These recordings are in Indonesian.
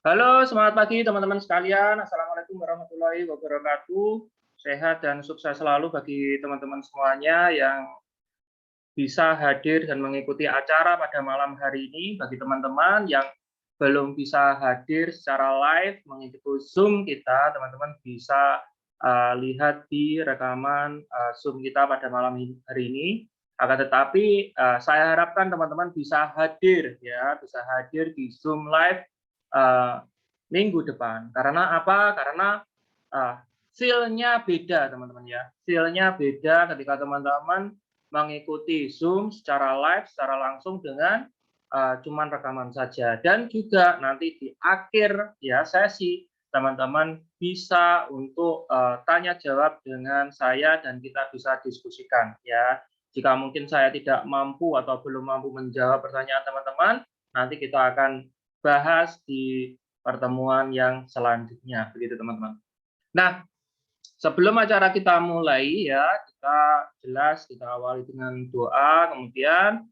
Halo, semangat pagi teman-teman sekalian. Assalamualaikum warahmatullahi wabarakatuh. Sehat dan sukses selalu bagi teman-teman semuanya yang bisa hadir dan mengikuti acara pada malam hari ini. Bagi teman-teman yang belum bisa hadir secara live mengikuti Zoom kita, teman-teman bisa lihat di rekaman Zoom kita pada malam hari ini. Akan tetapi saya harapkan teman-teman bisa hadir ya, bisa hadir di Zoom live minggu depan. Karena apa? Karena feel-nya beda, teman-teman ya. Feel-nya beda ketika teman-teman mengikuti Zoom secara live, secara langsung dengan cuman rekaman saja. Dan juga nanti di akhir ya sesi, teman-teman bisa untuk tanya jawab dengan saya dan kita bisa diskusikan ya. Jika mungkin saya tidak mampu atau belum mampu menjawab pertanyaan teman-teman, nanti kita akan bahas di pertemuan yang selanjutnya, begitu teman-teman. Nah, sebelum acara kita mulai ya, kita awali dengan doa, kemudian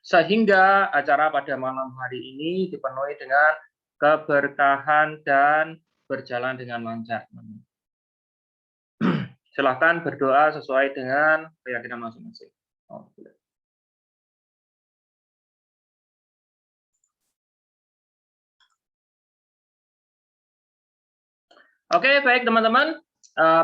sehingga acara pada malam hari ini dipenuhi dengan keberkahan dan berjalan dengan lancar. Silahkan berdoa sesuai dengan keyakinan masing-masing. Oke, baik teman-teman.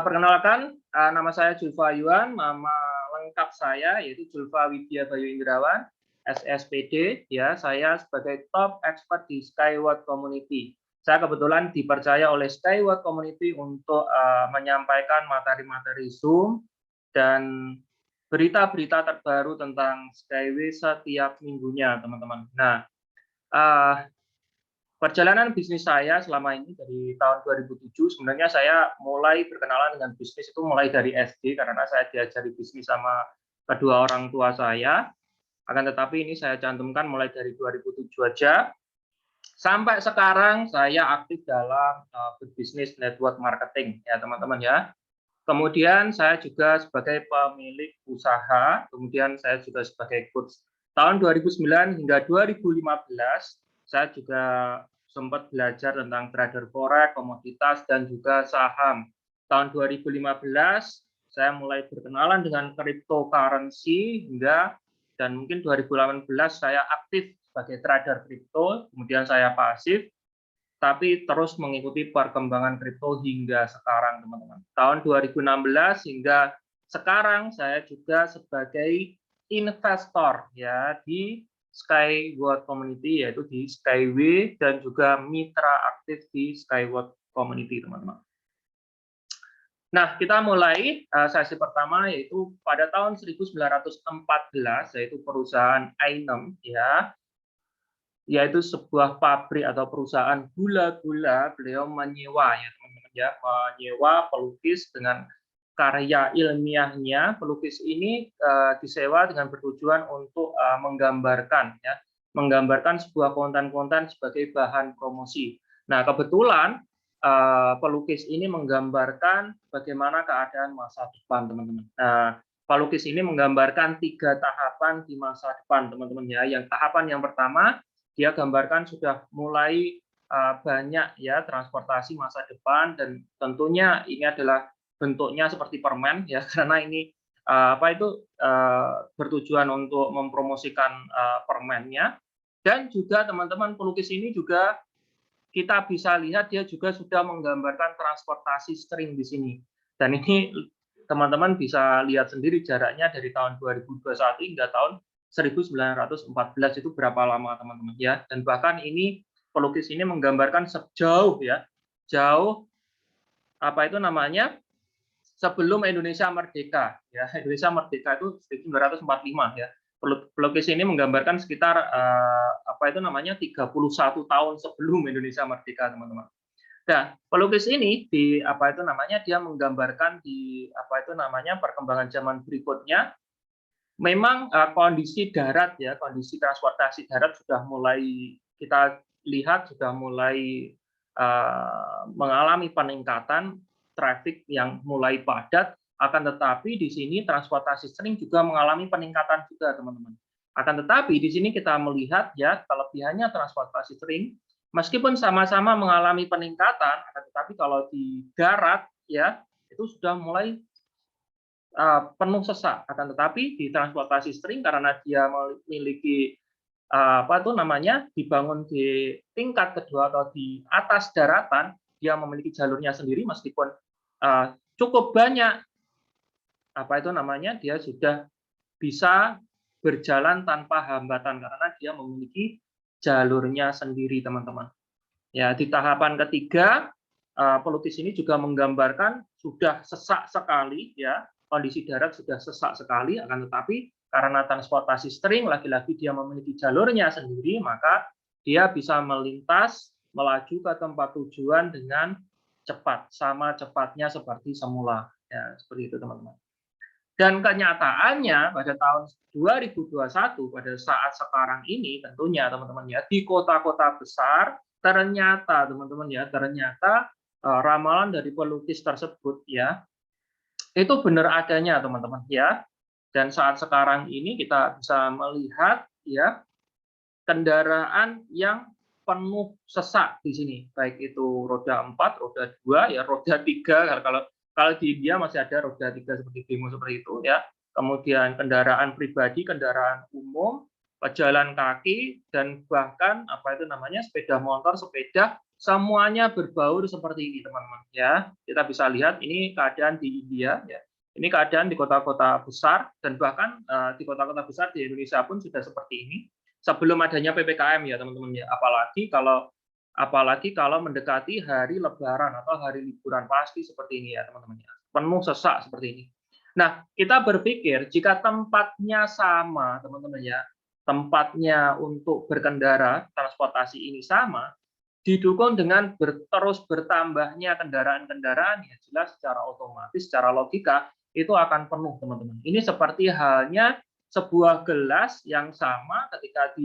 Perkenalkan, nama saya Julfa Yuan, nama lengkap saya yaitu Julfa Widya Bayu Indrawan, SSPD. Ya, saya sebagai top expert di Skyward Community. Saya kebetulan dipercaya oleh Skyward Community untuk menyampaikan materi-materi Zoom dan berita-berita terbaru tentang Skyway setiap minggunya, teman-teman. Nah, perjalanan bisnis saya selama ini dari tahun 2007, sebenarnya saya mulai berkenalan dengan bisnis itu mulai dari SD, karena saya diajari bisnis sama kedua orang tua saya. Akan tetapi ini saya cantumkan mulai dari 2007 aja. Sampai sekarang saya aktif dalam berbisnis network marketing, ya teman-teman ya. Kemudian saya juga sebagai pemilik usaha, kemudian saya juga sebagai coach. Tahun 2009 hingga 2015, saya juga sempat belajar tentang trader forex, komoditas, dan juga saham. Tahun 2015, saya mulai berkenalan dengan cryptocurrency hingga dan mungkin 2018 saya aktif sebagai trader kripto, kemudian saya pasif, tapi terus mengikuti perkembangan kripto hingga sekarang, teman-teman. Tahun 2016 hingga sekarang saya juga sebagai investor ya di Skyward Community, yaitu di Skyway dan juga mitra aktif di Skyward Community, teman-teman. Nah, kita mulai sesi pertama yaitu pada tahun 1914, yaitu perusahaan Einem ya, yaitu sebuah pabrik atau perusahaan gula-gula. Beliau menyewa ya teman-teman ya, menyewa pelukis dengan karya ilmiahnya. Pelukis ini disewa dengan bertujuan untuk menggambarkan ya, menggambarkan sebuah konten-konten sebagai bahan promosi. Nah, kebetulan pelukis ini menggambarkan bagaimana keadaan masa depan, teman-teman. Nah, pelukis ini menggambarkan 3 tahapan di masa depan, teman-teman ya. Yang tahapan yang pertama, dia gambarkan sudah mulai banyak ya transportasi masa depan, dan tentunya ini adalah bentuknya seperti permen ya, karena ini bertujuan untuk mempromosikan permennya. Dan juga teman-teman, pelukis ini juga kita bisa lihat dia juga sudah menggambarkan transportasi string di sini. Dan ini teman-teman bisa lihat sendiri jaraknya dari tahun 2021 hingga tahun 1914 itu berapa lama, teman-teman ya. Dan bahkan ini pelukis ini menggambarkan sejauh ya, jauh sebelum Indonesia merdeka ya. Indonesia merdeka itu 1945 ya. Pelukis ini menggambarkan sekitar 31 tahun sebelum Indonesia merdeka, teman-teman. Nah, pelukis ini dia menggambarkan di perkembangan zaman berikutnya. Memang kondisi darat ya, kondisi transportasi darat sudah mulai kita lihat sudah mulai mengalami peningkatan, traffic yang mulai padat. Akan tetapi di sini transportasi string juga mengalami peningkatan juga, teman-teman. Akan tetapi di sini kita melihat ya kelebihannya transportasi sering, meskipun sama-sama mengalami peningkatan, akan tetapi kalau di darat ya itu sudah mulai penuh sesak. Akan tetapi di transportasi string karena dia memiliki apa tuh namanya, dibangun di tingkat kedua atau di atas daratan, dia memiliki jalurnya sendiri meskipun cukup banyak apa itu namanya, dia sudah bisa berjalan tanpa hambatan karena dia memiliki jalurnya sendiri, teman-teman. Ya, di tahapan ketiga, pelukis ini juga menggambarkan sudah sesak sekali, ya, kondisi darat sudah sesak sekali, akan tetapi karena transportasi string, lagi-lagi dia memiliki jalurnya sendiri, maka dia bisa melintas, melaju ke tempat tujuan dengan cepat, sama cepatnya seperti semula. Ya, seperti itu, teman-teman. Dan kenyataannya pada tahun 2021, pada saat sekarang ini tentunya teman-teman ya, di kota-kota besar, ternyata teman-teman ya, ternyata ramalan dari pelukis tersebut ya, itu benar adanya teman-teman ya. Dan saat sekarang ini kita bisa melihat ya, kendaraan yang penuh sesak di sini, baik itu roda 4, roda 2, ya roda 3, kalau di India masih ada roda 3 seperti demo seperti itu ya. Kemudian kendaraan pribadi, kendaraan umum, pejalan kaki, dan bahkan apa itu namanya sepeda motor, sepeda, semuanya berbaur seperti ini teman-teman ya. Kita bisa lihat ini keadaan di India ya. Ini keadaan di kota-kota besar dan bahkan di kota-kota besar di Indonesia pun sudah seperti ini sebelum adanya PPKM ya teman-teman ya. Apalagi kalau mendekati hari Lebaran atau hari liburan pasti seperti ini ya teman-teman ya. Penuh sesak seperti ini. Nah, kita berpikir jika tempatnya sama teman-teman ya, tempatnya untuk berkendara transportasi ini sama, didukung dengan terus bertambahnya kendaraan-kendaraan ya jelas secara otomatis, secara logika itu akan penuh teman-teman. Ini seperti halnya sebuah gelas yang sama ketika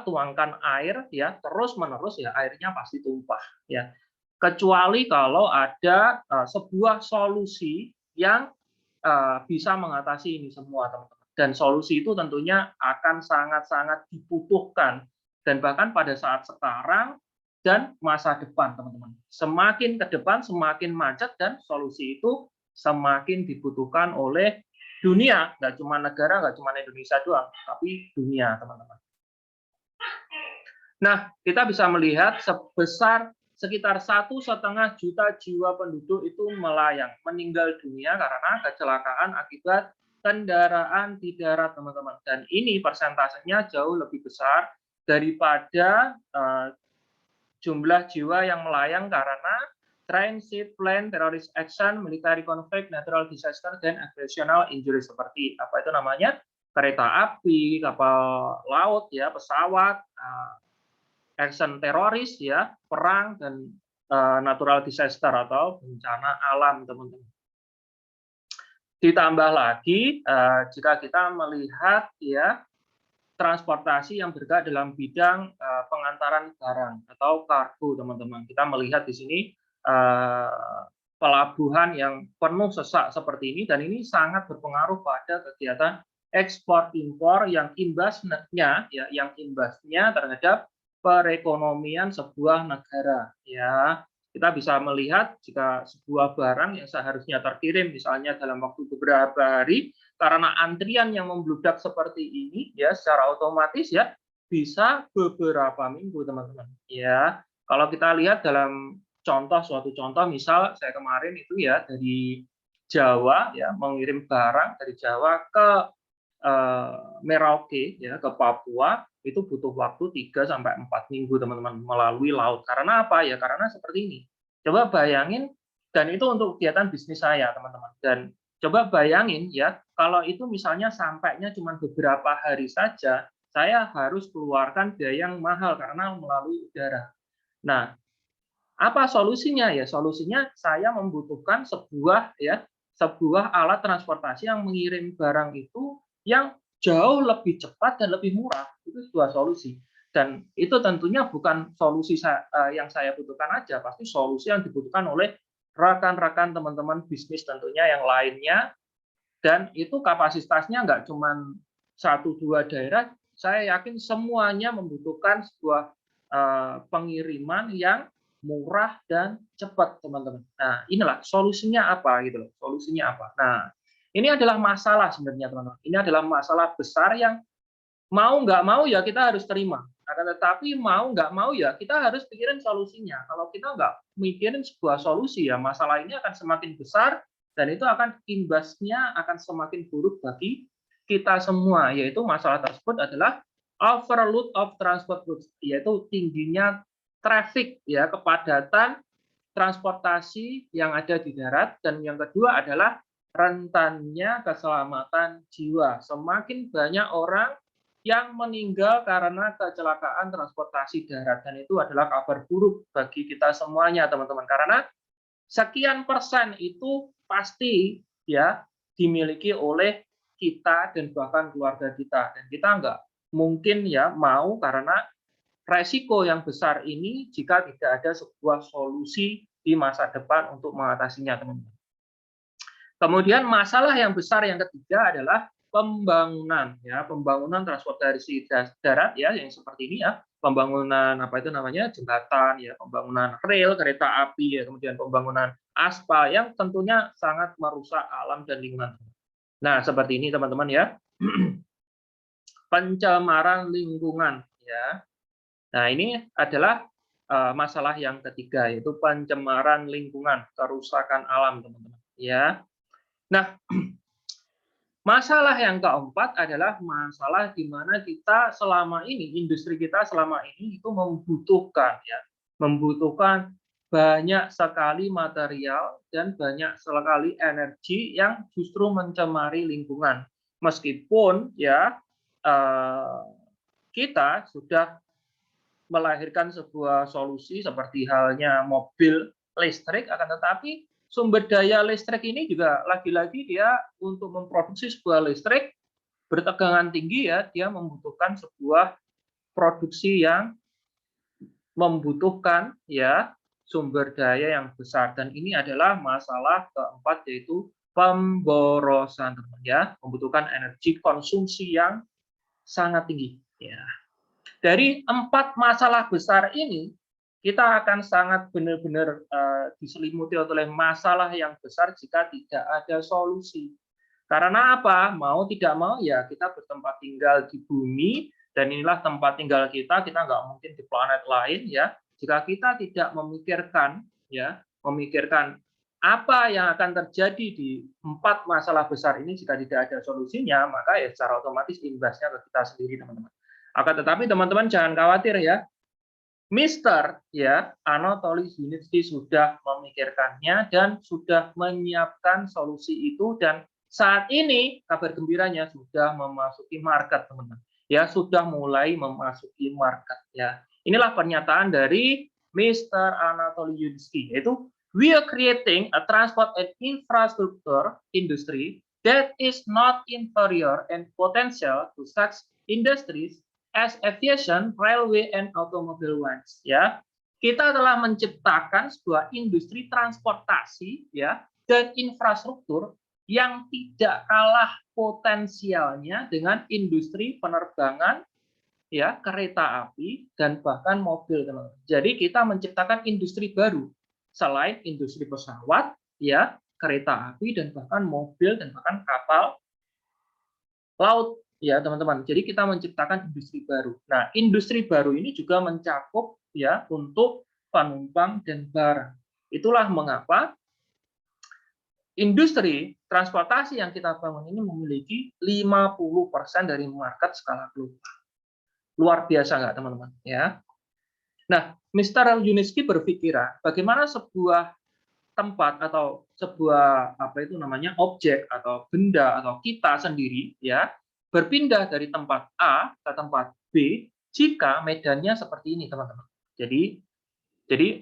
tuangkan air ya terus menerus ya airnya pasti tumpah ya, kecuali kalau ada sebuah solusi yang bisa mengatasi ini semua teman-teman, dan solusi itu tentunya akan sangat-sangat dibutuhkan dan bahkan pada saat sekarang dan masa depan teman-teman, semakin ke depan semakin macet dan solusi itu semakin dibutuhkan oleh dunia, nggak cuma negara, nggak cuma Indonesia doang, tapi dunia, teman-teman. Nah, kita bisa melihat sebesar sekitar 1,5 juta jiwa penduduk itu melayang, meninggal dunia karena kecelakaan akibat kendaraan di darat, teman-teman. Dan ini persentasenya jauh lebih besar daripada jumlah jiwa yang melayang karena transit, plan, terrorist action, military conflict, natural disaster, dan occasional injury seperti apa itu namanya, kereta api, kapal laut, ya, pesawat, action teroris, ya, perang, dan natural disaster atau bencana alam, teman-teman. Ditambah lagi jika kita melihat ya transportasi yang bergerak dalam bidang pengantaran barang atau kargo, teman-teman. Kita melihat di sini pelabuhan yang penuh sesak seperti ini, dan ini sangat berpengaruh pada kegiatan ekspor impor yang imbasnya terhadap perekonomian sebuah negara. Ya, kita bisa melihat jika sebuah barang yang seharusnya terkirim misalnya dalam waktu beberapa hari, karena antrian yang membludak seperti ini, ya secara otomatis ya bisa beberapa minggu, teman-teman. Ya, kalau kita lihat dalam suatu contoh, misal saya kemarin itu ya dari Jawa ya mengirim barang dari Jawa ke Merauke ya ke Papua itu butuh waktu 3-4 minggu, teman-teman, melalui laut. Karena apa ya? Karena seperti ini. Coba bayangin, dan itu untuk kegiatan bisnis saya, teman-teman. Dan coba bayangin ya, kalau itu misalnya sampainya cuma beberapa hari saja, saya harus keluarkan biaya yang mahal karena melalui udara. Nah, apa solusinya ya? Solusinya saya membutuhkan sebuah alat transportasi yang mengirim barang itu yang jauh lebih cepat dan lebih murah. Itu sebuah solusi. Dan itu tentunya bukan solusi yang saya butuhkan aja, pasti solusi yang dibutuhkan oleh rekan-rekan teman-teman bisnis tentunya yang lainnya, dan itu kapasitasnya nggak cuma satu dua daerah, saya yakin semuanya membutuhkan sebuah pengiriman yang murah dan cepat, teman-teman. Nah, inilah solusinya apa gitu loh. Solusinya apa? Nah, ini adalah masalah sebenarnya, teman-teman. Ini adalah masalah besar yang mau nggak mau ya kita harus terima. Akan tetapi mau nggak mau ya kita harus pikirin solusinya. Kalau kita nggak mikirin sebuah solusi ya masalah ini akan semakin besar dan itu akan imbasnya akan semakin buruk bagi kita semua. Yaitu masalah tersebut adalah overload of transport routes, yaitu tingginya traffic ya kepadatan transportasi yang ada di darat, dan yang kedua adalah rentannya keselamatan jiwa. Semakin banyak orang yang meninggal karena kecelakaan transportasi darat, dan itu adalah kabar buruk bagi kita semuanya, teman-teman, karena sekian persen itu pasti ya dimiliki oleh kita dan bahkan keluarga kita, dan kita nggak mungkin ya mau karena resiko yang besar ini jika tidak ada sebuah solusi di masa depan untuk mengatasinya, teman-teman. Kemudian masalah yang besar yang ketiga adalah pembangunan, ya, pembangunan transportasi darat ya, yang seperti ini ya, pembangunan apa itu namanya jembatan, ya, pembangunan rel, kereta api, ya, kemudian pembangunan aspal yang tentunya sangat merusak alam dan lingkungan. Nah, seperti ini teman-teman ya, pencemaran lingkungan, ya. Nah, ini adalah masalah yang ketiga, yaitu pencemaran lingkungan, kerusakan alam, teman-teman. Ya. Nah, masalah yang keempat adalah masalah di mana kita selama ini, industri kita selama ini itu membutuhkan, ya, membutuhkan banyak sekali material dan banyak sekali energi yang justru mencemari lingkungan. Meskipun ya kita sudah melahirkan sebuah solusi seperti halnya mobil listrik, akan tetapi sumber daya listrik ini juga lagi-lagi dia untuk memproduksi sebuah listrik bertegangan tinggi ya, dia membutuhkan sebuah produksi yang membutuhkan ya sumber daya yang besar, dan ini adalah masalah keempat, yaitu pemborosan, teman ya, membutuhkan energi konsumsi yang sangat tinggi ya. Dari 4 masalah besar ini, kita akan sangat benar-benar diselimuti oleh masalah yang besar jika tidak ada solusi. Karena apa? Mau tidak mau ya kita bertempat tinggal di bumi, dan inilah tempat tinggal kita nggak mungkin di planet lain ya. Jika kita tidak memikirkan ya, memikirkan apa yang akan terjadi di 4 masalah besar ini jika tidak ada solusinya, maka ya secara otomatis imbasnya ke kita sendiri, teman-teman. Akan tetapi teman-teman jangan khawatir ya, Mister ya Anatoly Zhilensky sudah memikirkannya dan sudah menyiapkan solusi itu, dan saat ini kabar gembiranya sudah memasuki market, teman-teman. Ya, sudah mulai memasuki market ya. Inilah pernyataan dari Mister Anatoly Zhilensky, yaitu we are creating a transport and infrastructure industry that is not inferior and potential to such industries as aviation, railway, and automobile ones. Ya, kita telah menciptakan sebuah industri transportasi ya dan infrastruktur yang tidak kalah potensialnya dengan industri penerbangan, ya, kereta api dan bahkan mobil, teman-teman. Jadi kita menciptakan industri baru selain industri pesawat, ya, kereta api dan bahkan mobil dan bahkan kapal laut. Ya, teman-teman. Jadi kita menciptakan industri baru. Nah, industri baru ini juga mencakup ya untuk penumpang dan barang. Itulah mengapa industri transportasi yang kita bangun ini memiliki 50% dari market skala global. Luar biasa nggak, teman-teman? Ya. Nah, Mr. Zhilensky berpikiran bagaimana sebuah tempat atau sebuah apa itu namanya objek atau benda atau kita sendiri ya berpindah dari tempat A ke tempat B jika medannya seperti ini, teman-teman. Jadi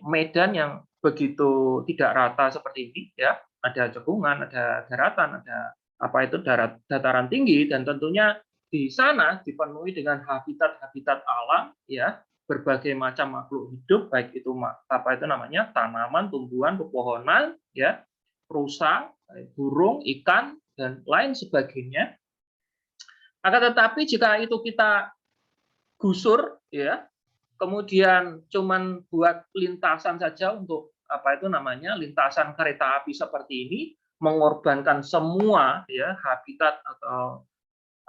medan yang begitu tidak rata seperti ini ya, ada cekungan, ada daratan, ada apa itu dataran tinggi, dan tentunya di sana dipenuhi dengan habitat-habitat alam ya, berbagai macam makhluk hidup, baik itu apa itu namanya tanaman, tumbuhan, pepohonan ya, rusa, burung, ikan dan lain sebagainya. Akan tetapi jika itu kita gusur, ya, kemudian cuman buat lintasan saja untuk apa itu namanya lintasan kereta api seperti ini, mengorbankan semua ya habitat atau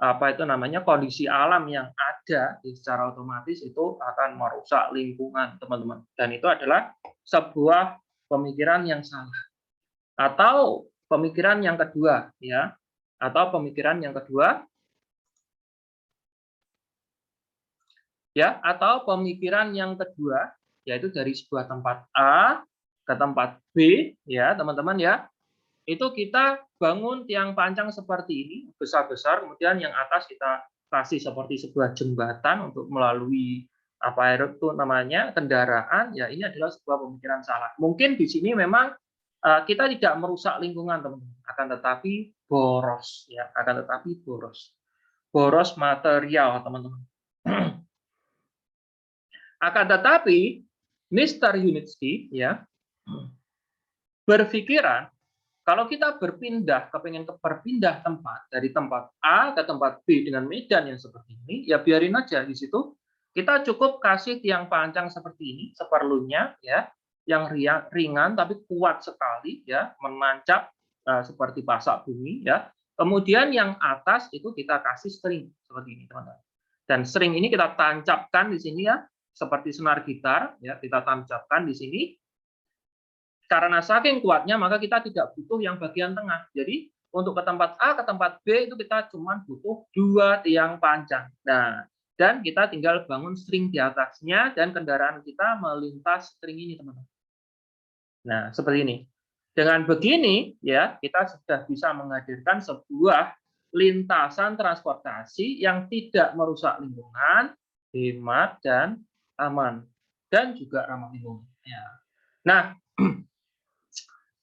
apa itu namanya kondisi alam yang ada secara otomatis itu akan merusak lingkungan teman-teman, dan itu adalah sebuah pemikiran yang salah. Atau pemikiran yang kedua ya, atau pemikiran yang kedua ya, atau pemikiran yang kedua yaitu dari sebuah tempat A ke tempat B ya teman-teman ya, itu kita bangun tiang pancang seperti ini, besar-besar, kemudian yang atas kita kasih seperti sebuah jembatan untuk melalui apa itu namanya kendaraan, ya ini adalah sebuah pemikiran salah. Mungkin di sini memang kita tidak merusak lingkungan teman-teman, akan tetapi boros ya, akan tetapi boros material teman-teman. Akan tetapi Mr. Yunitsky ya berpikiran kalau kita berpindah tempat dari tempat A ke tempat B dengan medan yang seperti ini, ya biarin aja di situ. Kita cukup kasih tiang pancang seperti ini seperlunya ya, yang ringan tapi kuat sekali ya, menancap seperti pasak bumi ya. Kemudian yang atas itu kita kasih string seperti ini teman-teman. Dan string ini kita tancapkan di sini ya, seperti senar gitar ya, kita tancapkan di sini. Karena saking kuatnya, maka kita tidak butuh yang bagian tengah. Jadi, untuk ke tempat A, ke tempat B, itu kita cuma butuh 2 tiang pancang. Nah, dan kita tinggal bangun string di atasnya, dan kendaraan kita melintas string ini, teman-teman. Nah, seperti ini. Dengan begini, ya, kita sudah bisa menghadirkan sebuah lintasan transportasi yang tidak merusak lingkungan, hemat, dan aman. Dan juga ramah lingkungan. Ya. Nah,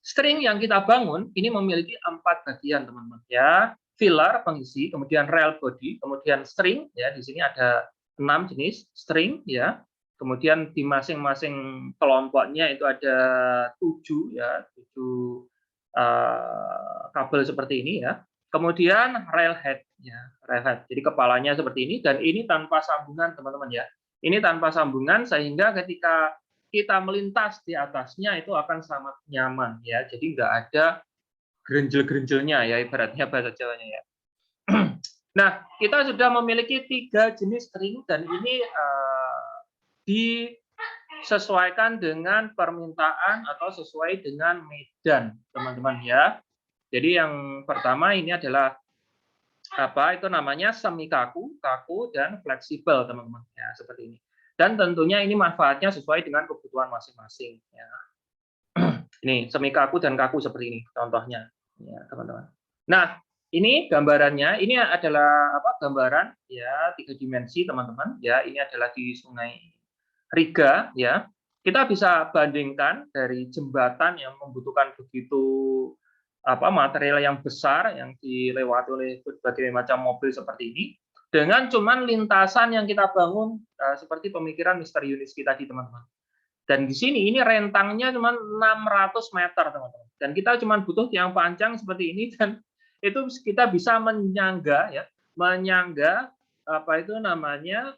string yang kita bangun ini memiliki 4 bagian teman-teman ya, filler pengisi, kemudian rail body, kemudian string ya, di sini ada 6 jenis string ya, kemudian di masing-masing kelompoknya itu ada 7 ya, 7 kabel seperti ini ya, kemudian railhead ya, railhead, jadi kepalanya seperti ini, dan ini tanpa sambungan teman-teman ya, ini tanpa sambungan sehingga ketika kita melintas di atasnya itu akan sangat nyaman ya, jadi nggak ada gerenjel-gerenjelnya ya, ibaratnya bahasa Jawanya ya. Nah, kita sudah memiliki 3 jenis string dan ini disesuaikan dengan permintaan atau sesuai dengan medan teman-teman ya. Jadi yang pertama ini adalah apa itu namanya semi kaku, kaku, dan fleksibel teman-teman ya, seperti ini. Dan tentunya ini manfaatnya sesuai dengan kebutuhan masing-masing. Ya. Ini semi kaku dan kaku seperti ini contohnya, ya teman-teman. Nah, ini gambarannya. Ini adalah apa? Gambaran ya 3 dimensi teman-teman. Ya, ini adalah di Sungai Riga. Ya, kita bisa bandingkan dari jembatan yang membutuhkan begitu apa material yang besar yang dilewati oleh berbagai macam mobil seperti ini, dengan cuman lintasan yang kita bangun seperti pemikiran Mr. Yunitsky tadi teman-teman. Dan di sini ini rentangnya cuma 600 meter teman-teman. Dan kita cuma butuh tiang pancang seperti ini, dan itu kita bisa menyangga ya, menyangga apa itu namanya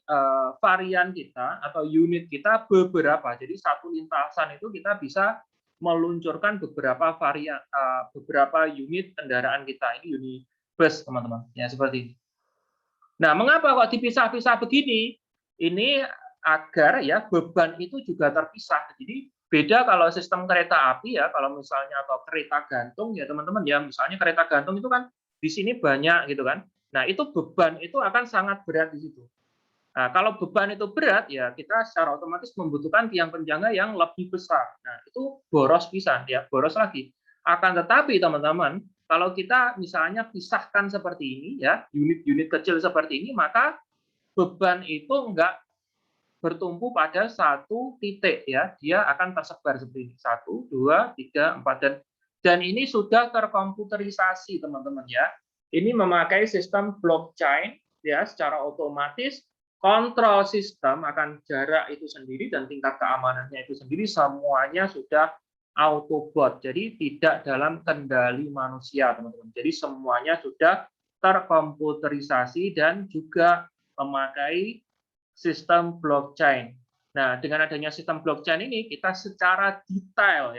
varian kita atau unit kita beberapa. Jadi satu lintasan itu kita bisa meluncurkan beberapa varian beberapa unit kendaraan kita. Ini unit bus teman-teman. Ya seperti ini. Nah, mengapa kok dipisah-pisah begini? Ini agar ya beban itu juga terpisah. Jadi beda kalau sistem kereta api ya, kalau misalnya atau kereta gantung ya teman-teman ya, misalnya kereta gantung itu kan di sini banyak gitu kan. Nah, itu beban itu akan sangat berat di situ. Nah, kalau beban itu berat ya kita secara otomatis membutuhkan tiang penjangga yang lebih besar. Nah, itu boros pisan ya, boros lagi. Akan tetapi teman-teman, kalau kita misalnya pisahkan seperti ini ya, unit-unit kecil seperti ini, maka beban itu enggak bertumpu pada satu titik ya, dia akan tersebar seperti ini. 1, 2, 3, 4 dan ini sudah terkomputerisasi teman-teman ya. Ini memakai sistem blockchain ya, secara otomatis kontrol sistem akan jarak itu sendiri dan tingkat keamanannya itu sendiri semuanya sudah autobot. Jadi tidak dalam kendali manusia teman-teman. Jadi semuanya sudah terkomputerisasi dan juga memakai sistem blockchain. Nah, dengan adanya sistem blockchain ini kita secara detail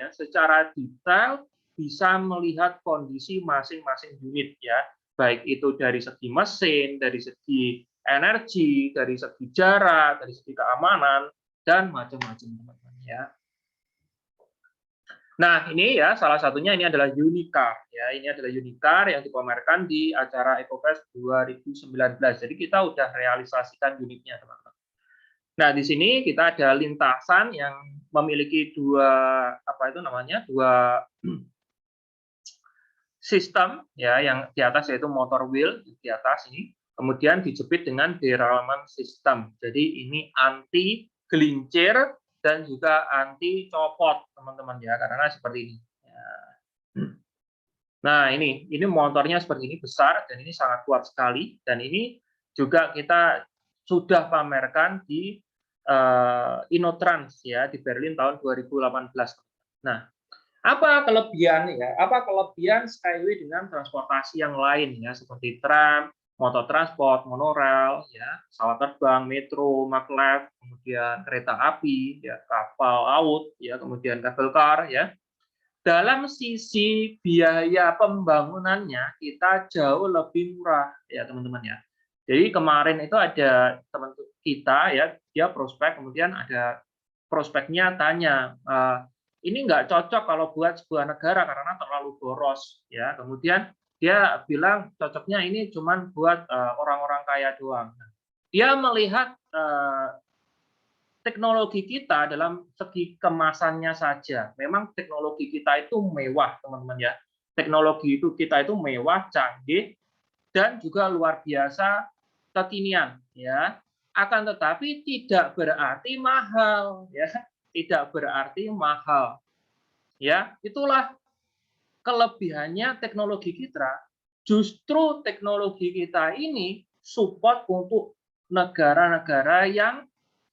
bisa melihat kondisi masing-masing unit ya, baik itu dari segi mesin, dari segi energi, dari segi jarak, dari segi keamanan dan macam-macam teman-teman ya. Nah, ini ya salah satunya ini adalah Unicar ya. Ini adalah Unicar yang dipamerkan di acara EcoFest 2019. Jadi kita udah realisasikan unitnya, teman-teman. Nah, di sini kita ada lintasan yang memiliki dua sistem ya, yang di atas yaitu motor wheel di atas ini, kemudian dijepit dengan derailment system. Jadi ini anti gelincir dan juga anti copot, teman-teman ya, karena seperti ini. Nah, ini motornya seperti ini, besar dan ini sangat kuat sekali, dan ini juga kita sudah pamerkan di Inotrans ya, di Berlin tahun 2018. Nah, apa kelebihan ya? Apa kelebihan Skyway dengan transportasi yang lain ya, seperti tram, motor transport, monorail, ya, pesawat terbang, metro, maglev, kemudian kereta api, ya, kapal laut, ya, kemudian kabel car, ya. Dalam sisi biaya pembangunannya kita jauh lebih murah, ya teman-teman ya. Jadi kemarin itu ada teman kita ya, dia prospek, kemudian ada prospeknya tanya, ini nggak cocok kalau buat sebuah negara karena terlalu boros, ya. Kemudian dia bilang cocoknya ini cuman buat orang-orang kaya doang. Dia melihat teknologi kita dalam segi kemasannya saja. Memang teknologi kita itu mewah, teman-teman ya. Teknologi itu kita itu mewah, canggih, dan juga luar biasa kekinian, ya. Akan tetapi tidak berarti mahal, ya. Tidak berarti mahal. Ya, itulah kelebihannya teknologi kita. Justru teknologi kita ini support untuk negara-negara yang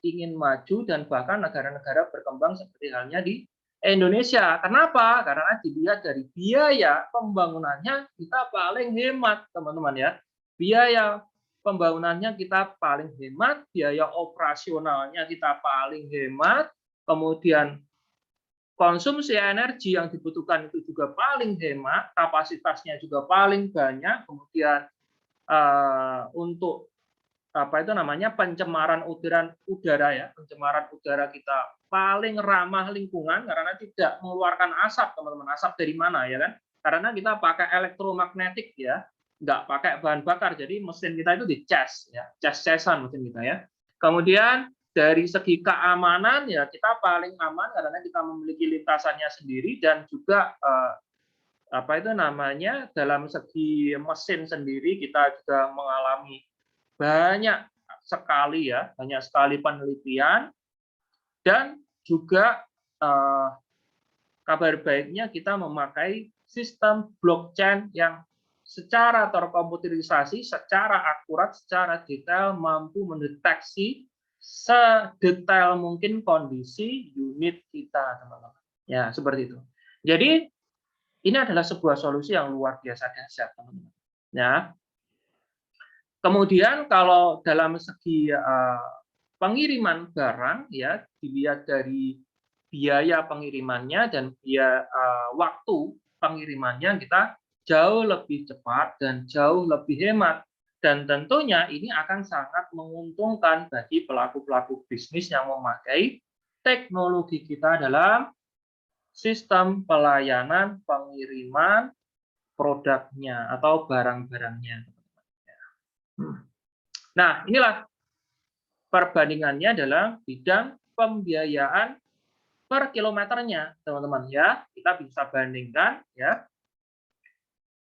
ingin maju dan bahkan negara-negara berkembang seperti halnya di Indonesia. Kenapa? Karena dilihat dari biaya pembangunannya kita paling hemat, teman-teman ya. Biaya pembangunannya kita paling hemat, biaya operasionalnya kita paling hemat, kemudian konsumsi energi yang dibutuhkan itu juga paling hemat, kapasitasnya juga paling banyak, kemudian untuk pencemaran udara ya, pencemaran udara kita paling ramah lingkungan karena tidak mengeluarkan asap, teman-teman. Asap dari mana ya kan? Karena kita pakai elektromagnetik ya, nggak pakai bahan bakar, jadi mesin kita itu dicas ya, cas-casan mesin kita ya. Kemudian dari segi keamanan ya kita paling aman karena kita memiliki lintasannya sendiri, dan juga dalam segi mesin sendiri kita juga mengalami banyak sekali penelitian, dan juga kabar baiknya kita memakai sistem blockchain yang secara terkomputerisasi, secara akurat, secara detail mampu mendeteksi sedetail mungkin kondisi unit kita, teman-teman. Ya, seperti itu. Jadi ini adalah sebuah solusi yang luar biasa dahsyat, teman-teman. Ya. Kemudian kalau dalam segi pengiriman barang ya, dilihat dari biaya pengirimannya dan waktu pengirimannya, kita jauh lebih cepat dan jauh lebih hemat, dan tentunya ini akan sangat menguntungkan bagi pelaku-pelaku bisnis yang memakai teknologi kita dalam sistem pelayanan pengiriman produknya atau barang-barangnya. Nah, inilah perbandingannya dalam bidang pembiayaan per kilometernya, teman-teman ya. Kita bisa bandingkan ya.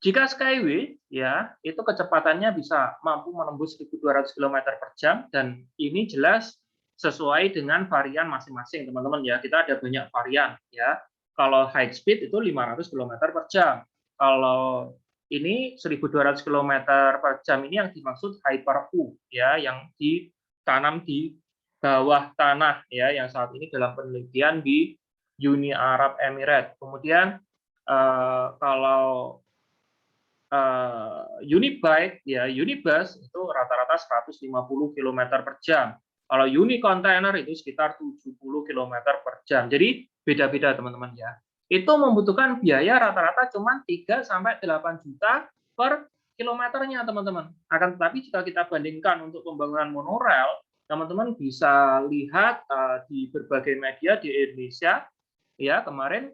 Jika Skyway ya, itu kecepatannya bisa mampu menembus 1.200 km per jam, dan ini jelas sesuai dengan varian masing-masing, teman-teman ya. Kita ada banyak varian ya. Kalau high speed itu 500 km per jam. Kalau ini 1.200 km per jam ini yang dimaksud Hyper-U ya, yang ditanam di bawah tanah ya, yang saat ini dalam penelitian di Uni Arab Emirates. Kemudian kalau Unibike ya, Unibus itu rata-rata 150 km per jam. Kalau Unicontainer itu sekitar 70 km per jam. Jadi beda-beda teman-teman ya. Itu membutuhkan biaya rata-rata cuma 3 sampai 8 juta per kilometernya teman-teman. Akan tetapi jika kita bandingkan untuk pembangunan monorail, teman-teman bisa lihat di berbagai media di Indonesia ya, kemarin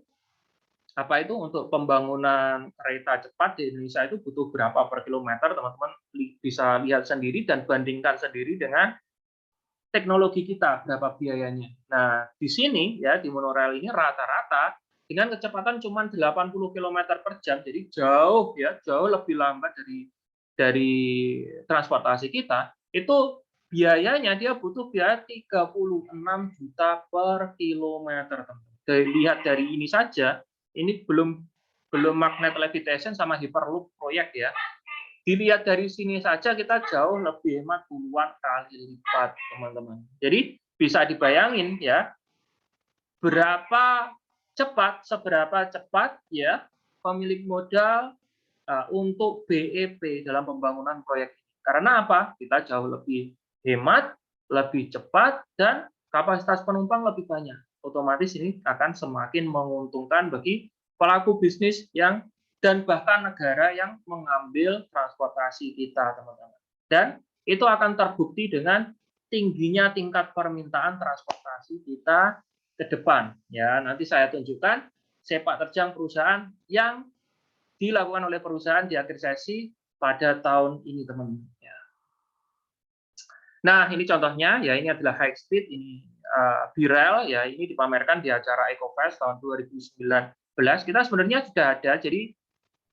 apa itu untuk pembangunan kereta cepat di Indonesia itu butuh berapa per kilometer, teman-teman bisa lihat sendiri dan bandingkan sendiri dengan teknologi kita berapa biayanya. Nah, di sini ya di monorail ini rata-rata dengan kecepatan cuma 80 km per jam, jadi jauh ya, jauh lebih lambat dari transportasi kita. Itu biayanya dia butuh biaya 36 juta per kilometer, teman-teman. Lihat dari ini saja, ini belum magnet levitation sama hyperloop proyek ya. Dilihat dari sini saja kita jauh lebih hemat puluhan kali lipat, teman-teman. Jadi bisa dibayangin ya, seberapa cepat ya pemilik modal untuk BEP dalam pembangunan proyek ini. Karena apa? Kita jauh lebih hemat, lebih cepat, dan kapasitas penumpang lebih banyak. Otomatis ini akan semakin menguntungkan bagi pelaku bisnis dan bahkan negara yang mengambil transportasi kita, teman-teman. Dan itu akan terbukti dengan tingginya tingkat permintaan transportasi kita ke depan. Ya, nanti saya tunjukkan sepak terjang perusahaan yang dilakukan oleh perusahaan di akhir sesi pada tahun ini, teman-teman. Ya. Nah, ini contohnya, ya ini adalah high speed, ini BeRail, ya ini dipamerkan di acara EcoFest tahun 2019. Kita sebenarnya sudah ada, jadi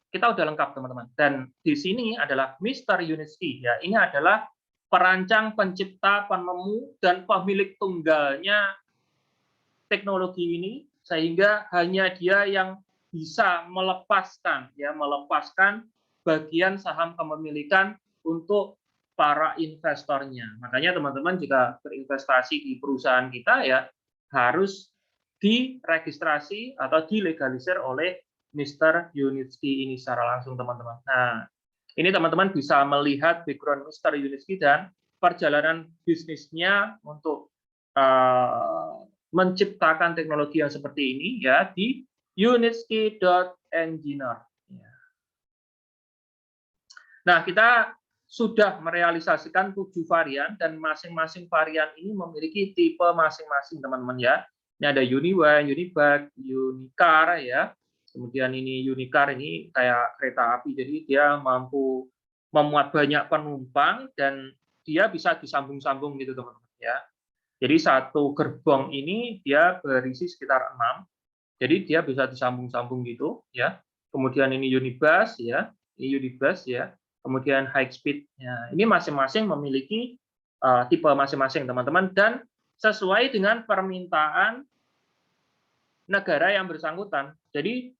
kita udah lengkap, teman-teman. Dan di sini adalah Mr. Unitsky, ya ini adalah perancang, pencipta, penemu, dan pemilik tunggalnya teknologi ini, sehingga hanya dia yang bisa melepaskan bagian saham kepemilikan untuk para investornya. Makanya teman-teman jika berinvestasi di perusahaan kita ya harus diregistrasi atau dilegalisir oleh Mr. Unitsky ini secara langsung, teman-teman. Nah, ini teman-teman bisa melihat background Mr. Unitsky dan perjalanan bisnisnya untuk menciptakan teknologi yang seperti ini ya di unitsky.engineer. Nah, kita sudah merealisasikan 7 varian dan masing-masing varian ini memiliki tipe masing-masing, teman-teman ya. Ini ada Uniwan, Unibike, Unicar ya. Kemudian ini Unicar ini kayak kereta api, jadi dia mampu memuat banyak penumpang dan dia bisa disambung-sambung gitu, teman-teman ya. Jadi satu gerbong ini dia berisi sekitar 6. Jadi dia bisa disambung-sambung gitu ya. Kemudian ini Unibus ya, ini Unibus ya. Kemudian high speed. Ya, ini masing-masing memiliki tipe masing-masing, teman-teman, dan sesuai dengan permintaan negara yang bersangkutan. Jadi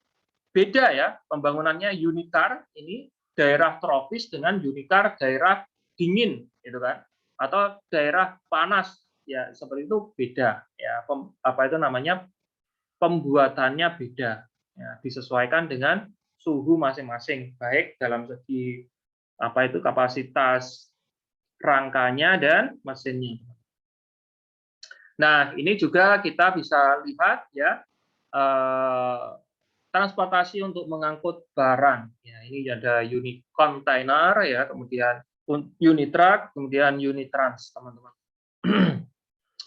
beda ya pembangunannya. Unicar ini daerah tropis dengan Unicar daerah dingin, gitu kan? Atau daerah panas, ya seperti itu beda. Ya, apa itu namanya? Pembuatannya beda. Ya, disesuaikan dengan suhu masing-masing, baik dalam segi apa itu kapasitas rangkanya dan mesinnya. Nah, ini juga kita bisa lihat ya transportasi untuk mengangkut barang. Ya, ini ada unit container ya, kemudian unit truck, kemudian unit trans, teman-teman.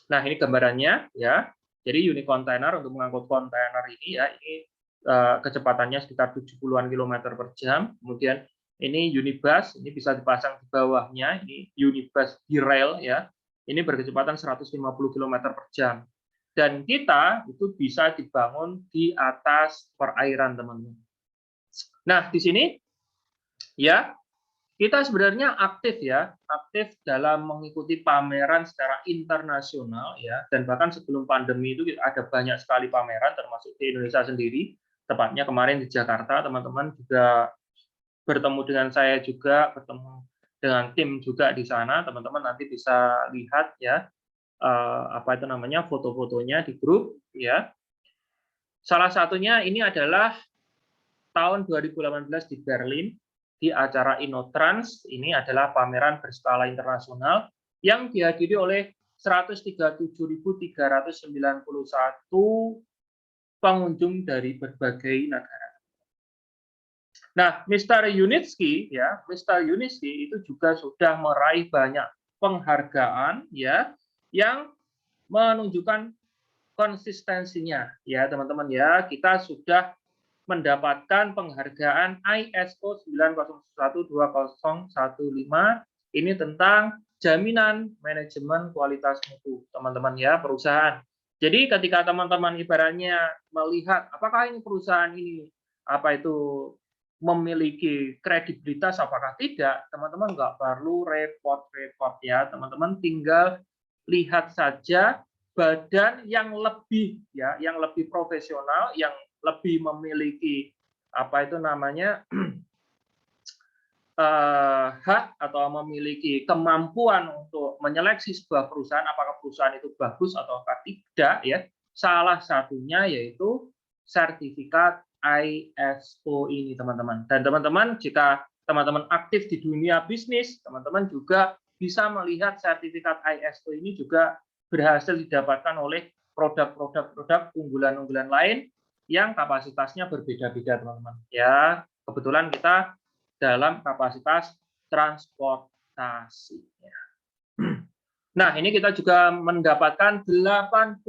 Nah, ini gambarannya ya. Jadi unit container untuk mengangkut kontainer ini ya, ini kecepatannya sekitar 70-an kilometer per jam. Kemudian ini Unibus, ini bisa dipasang di bawahnya, ini Unibus BeRail ya. Ini berkecepatan 150 km per jam. Dan kita itu bisa dibangun di atas perairan, teman-teman. Nah, di sini ya kita sebenarnya aktif dalam mengikuti pameran secara internasional ya, dan bahkan sebelum pandemi itu ada banyak sekali pameran termasuk di Indonesia sendiri. Tepatnya kemarin di Jakarta, teman-teman juga bertemu dengan saya juga, bertemu dengan tim juga di sana. Teman-teman nanti bisa lihat ya apa itu namanya foto-fotonya di grup ya. Salah satunya ini adalah tahun 2018 di Berlin. di acara InnoTrans. Ini adalah pameran berskala internasional yang dihadiri oleh 137.391 pengunjung dari berbagai negara. Nah, Mr. Yunitsky itu juga sudah meraih banyak penghargaan ya yang menunjukkan konsistensinya ya teman-teman ya. Kita sudah mendapatkan penghargaan ISO 9012-2015 ini tentang jaminan manajemen kualitas mutu teman-teman ya perusahaan. Jadi ketika teman-teman ibaratnya melihat apakah ini perusahaan ini memiliki kredibilitas apakah tidak, teman-teman nggak perlu repot-repot ya, teman-teman tinggal lihat saja badan yang lebih profesional, yang lebih memiliki hak atau memiliki kemampuan untuk menyeleksi sebuah perusahaan apakah perusahaan itu bagus atau tidak ya. Salah satunya yaitu sertifikat ISO ini teman-teman. Dan teman-teman jika teman-teman aktif di dunia bisnis, teman-teman juga bisa melihat sertifikat ISO ini juga berhasil didapatkan oleh produk-produk unggulan-unggulan lain yang kapasitasnya berbeda-beda teman-teman. Ya, kebetulan kita dalam kapasitas transportasi. Nah, ini kita juga mendapatkan 83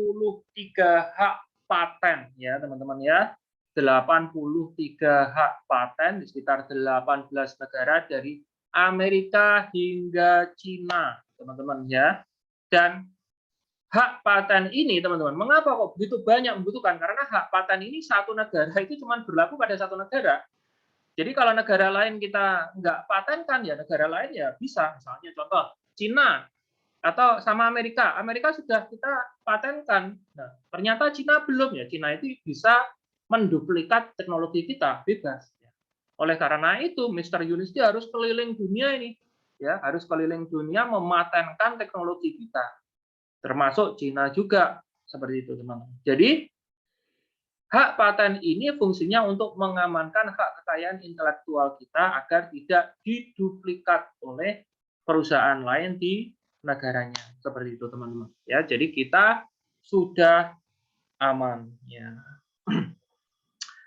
hak paten ya teman-teman ya. 83 hak paten di sekitar 18 negara dari Amerika hingga Cina, teman-teman ya. Dan hak paten ini, teman-teman, mengapa kok begitu banyak membutuhkan? Karena hak paten ini satu negara itu cuma berlaku pada satu negara. Jadi kalau negara lain kita nggak patenkan, ya negara lain ya bisa. Misalnya contoh, Cina atau sama Amerika. Amerika sudah kita patenkan. Nah, ternyata Cina belum ya. Cina itu bisa menduplikat teknologi kita, bebas. Oleh karena itu, Mr. Yunitsky harus keliling dunia ini. Ya, harus keliling dunia mematenkan teknologi kita. Termasuk Cina juga. Seperti itu, teman-teman. Jadi, hak paten ini fungsinya untuk mengamankan hak kekayaan intelektual kita agar tidak diduplikat oleh perusahaan lain di negaranya. Seperti itu, teman-teman. Ya, jadi kita sudah aman. Ya.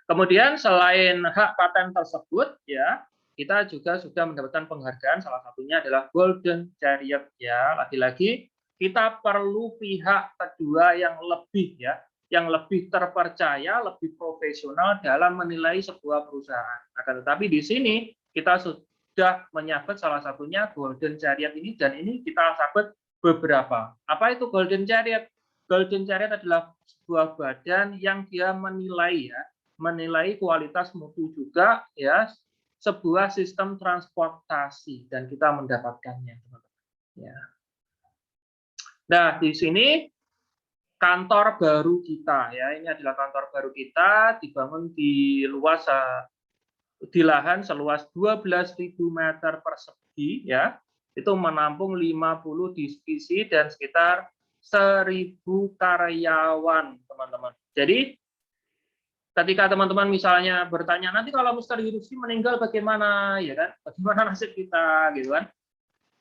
Kemudian selain hak paten tersebut, ya kita juga sudah mendapatkan penghargaan. Salah satunya adalah Golden Chariot. Ya, lagi-lagi kita perlu pihak kedua yang lebih yang lebih terpercaya, lebih profesional dalam menilai sebuah perusahaan. Akan tetapi di sini kita sudah menyabet salah satunya Golden Chariot ini, dan ini kita sabet beberapa. Apa itu Golden Chariot? Golden Chariot adalah sebuah badan yang dia menilai kualitas mutu juga ya sebuah sistem transportasi, dan kita mendapatkannya teman-teman ya. Nah, di sini kantor baru kita ya, ini adalah kantor baru kita dibangun di lahan seluas 12.000 meter persegi ya. Itu menampung 50 divisi dan sekitar 1.000 karyawan, teman-teman. Jadi ketika teman-teman misalnya bertanya, nanti kalau Mr. Yunitsky meninggal bagaimana, ya kan? Bagaimana nasib kita, gitu kan?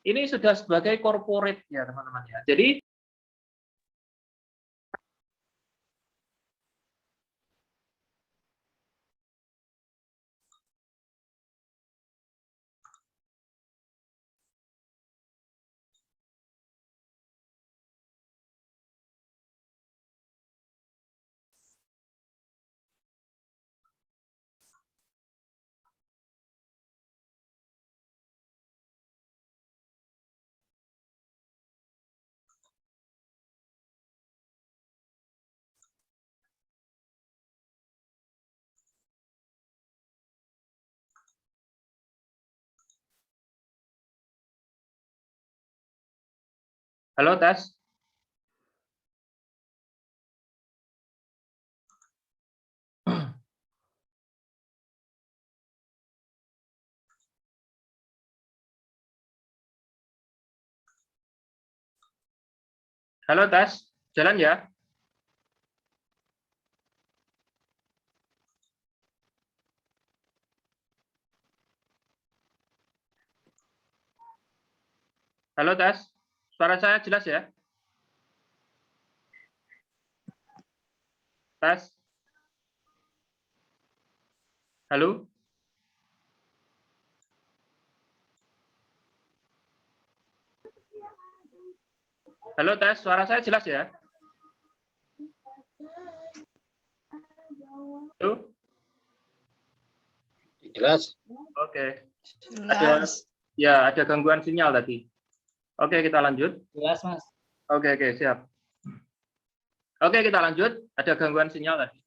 Ini sudah sebagai corporate ya, teman-teman ya. Jadi halo tes. Halo tes, jalan ya? Halo tes, suara saya jelas ya? Tes, halo? Halo tes, suara saya jelas ya? Halo? Jelas. Oke. Ada gangguan sinyal tadi. Oke, kita lanjut. Jelas, Mas. Oke, siap. Oke, kita lanjut. Ada gangguan sinyal tadi.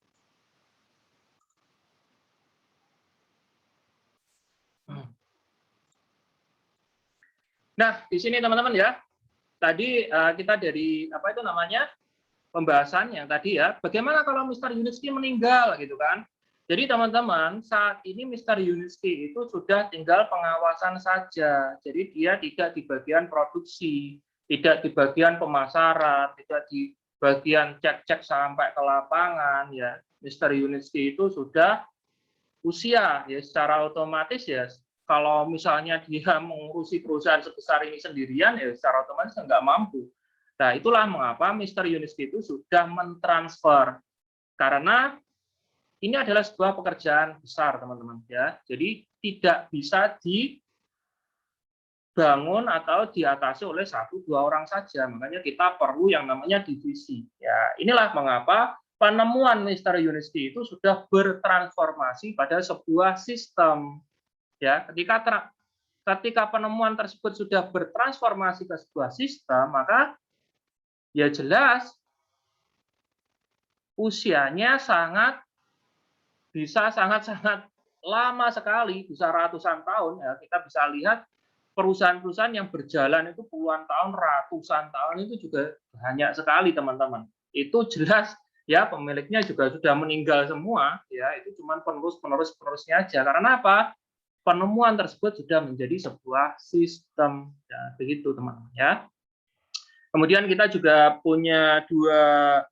Nah, di sini teman-teman ya. Tadi kita dari apa itu namanya? Pembahasan yang tadi ya. Bagaimana kalau Mr. Yunitski meninggal gitu kan? Jadi teman-teman, saat ini Mr. Yunitski itu sudah tinggal pengawasan saja. Jadi dia tidak di bagian produksi, tidak di bagian pemasaran, tidak di bagian cek-cek sampai ke lapangan ya. Mr. Yunitski itu sudah usia ya, secara otomatis ya. Kalau misalnya dia mengurusi perusahaan sebesar ini sendirian ya secara otomatis nggak mampu. Nah, itulah mengapa Mr. Yunitski itu sudah mentransfer, karena ini adalah sebuah pekerjaan besar, teman-teman ya. Jadi tidak bisa dibangun atau diatasi oleh 1-2 orang saja. Makanya kita perlu yang namanya divisi. Ya, inilah mengapa penemuan Mr. Yunitski itu sudah bertransformasi pada sebuah sistem. Ya, ketika penemuan tersebut sudah bertransformasi ke sebuah sistem, maka ya jelas usianya bisa sangat-sangat lama sekali, bisa ratusan tahun ya. Kita bisa lihat perusahaan-perusahaan yang berjalan itu puluhan tahun, ratusan tahun itu juga banyak sekali, teman-teman. Itu jelas ya, pemiliknya juga sudah meninggal semua ya, itu cuma penerusnya aja. Karena apa? Penemuan tersebut sudah menjadi sebuah sistem ya, begitu teman-teman ya. Kemudian kita juga punya 2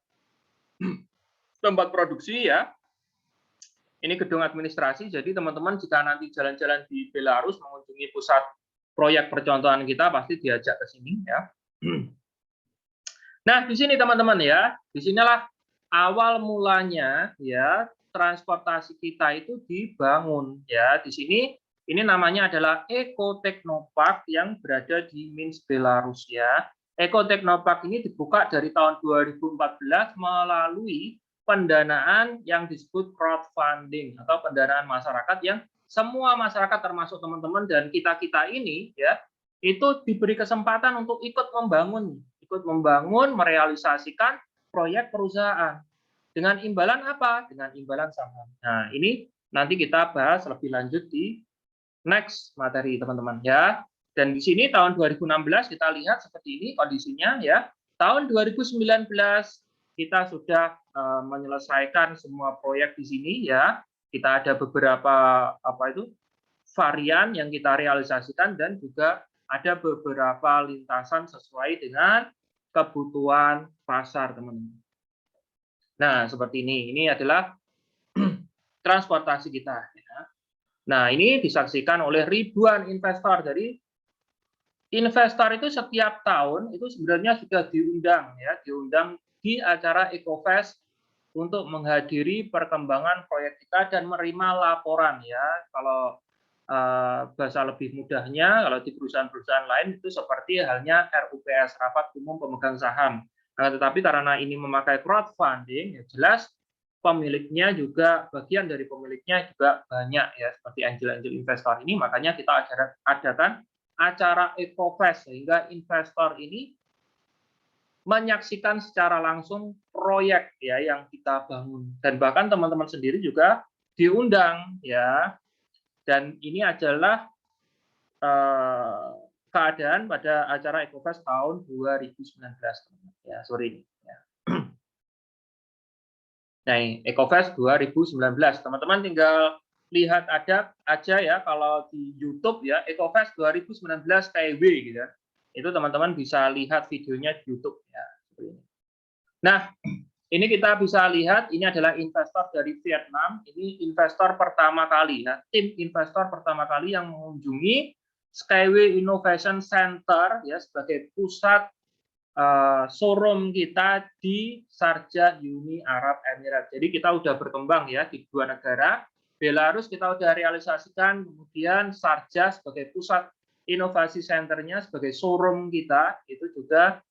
tempat produksi ya. Ini gedung administrasi, jadi teman-teman jika nanti jalan-jalan di Belarus mengunjungi pusat proyek percontohan kita, pasti diajak ke sini ya. Nah, di sini teman-teman ya, disinilah awal mulanya ya transportasi kita itu dibangun ya. Di sini ini namanya adalah Eko Technopark yang berada di Minsk, Belarus ya. Eko Technopark ini dibuka dari tahun 2014 melalui pendanaan yang disebut crowdfunding atau pendanaan masyarakat, yang semua masyarakat termasuk teman-teman dan kita-kita ini ya, itu diberi kesempatan untuk ikut membangun, merealisasikan proyek perusahaan. Dengan imbalan apa? Dengan imbalan saham. Nah, ini nanti kita bahas lebih lanjut di next materi, teman-teman ya. Dan di sini tahun 2016 kita lihat seperti ini kondisinya ya. Tahun 2019 kita sudah menyelesaikan semua proyek di sini ya. Kita ada beberapa varian yang kita realisasikan dan juga ada beberapa lintasan sesuai dengan kebutuhan pasar, teman-teman. Nah, seperti ini. Ini adalah transportasi kita. Ya. Nah, ini disaksikan oleh ribuan investor. Jadi, investor itu setiap tahun itu sebenarnya sudah diundang, ya, diundang di acara EcoFest untuk menghadiri perkembangan proyek kita dan menerima laporan, ya. Kalau bahasa lebih mudahnya, kalau di perusahaan-perusahaan lain itu seperti halnya RUPS, Rapat Umum Pemegang Saham. Nah, tetapi karena ini memakai crowdfunding, ya jelas pemiliknya juga, bagian dari pemiliknya juga banyak ya, seperti angel-angel investor ini, makanya kita adakan acara EcoFest sehingga investor ini menyaksikan secara langsung proyek ya yang kita bangun, dan bahkan teman-teman sendiri juga diundang ya. Dan ini adalah keadaan pada acara EcoFest tahun 2019 ya, sore ini ya. Nah, EcoFest 2019 teman-teman tinggal lihat aja ya, kalau di YouTube ya, EcoFest 2019 TW gitu ya. Itu teman-teman bisa lihat videonya di YouTube ya, seperti ini. Nah, ini kita bisa lihat, ini adalah investor dari Vietnam. Ini investor pertama kali ya, tim investor pertama kali yang mengunjungi Skyway Innovation Center ya sebagai pusat showroom kita di Sharjah Uni Arab Emirates. Jadi kita udah berkembang ya di 2 negara. Belarus kita udah realisasikan, kemudian Sharjah sebagai pusat inovasi centernya sebagai showroom kita itu juga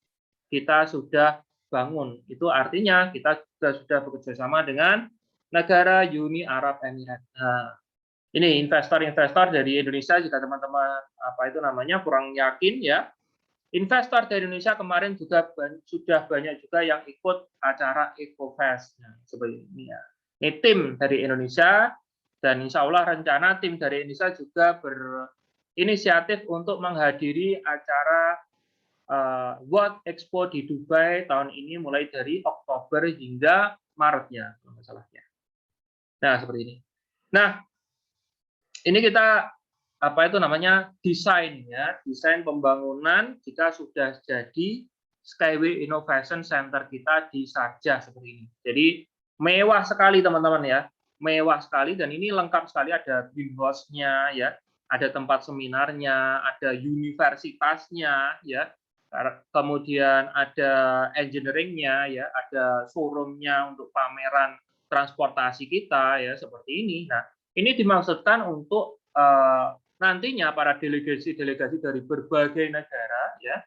kita sudah bangun. Itu artinya kita sudah bekerja sama dengan negara Uni Arab Emirates. Nah, ini investor-investor dari Indonesia jika teman-teman kurang yakin ya. Investor dari Indonesia kemarin juga sudah banyak juga yang ikut acara EcoFest. Nah, seperti ini ya. Ini tim dari Indonesia dan insya Allah rencana tim dari Indonesia juga berinisiatif untuk menghadiri acara World Expo di Dubai tahun ini mulai dari Oktober hingga Maret ya, kalau nggak salah ya. Nah, seperti ini. Nah, ini kita desain ya, desain pembangunan jika sudah jadi Skyway Innovation Center kita di Sharjah seperti ini. Jadi mewah sekali teman-teman ya, mewah sekali dan ini lengkap sekali, ada greenhouse-nya ya, ada tempat seminarnya, ada universitasnya ya, kemudian ada engineering-nya ya, ada showroom-nya untuk pameran transportasi kita ya seperti ini. Nah, ini dimaksudkan untuk nantinya para delegasi-delegasi dari berbagai negara ya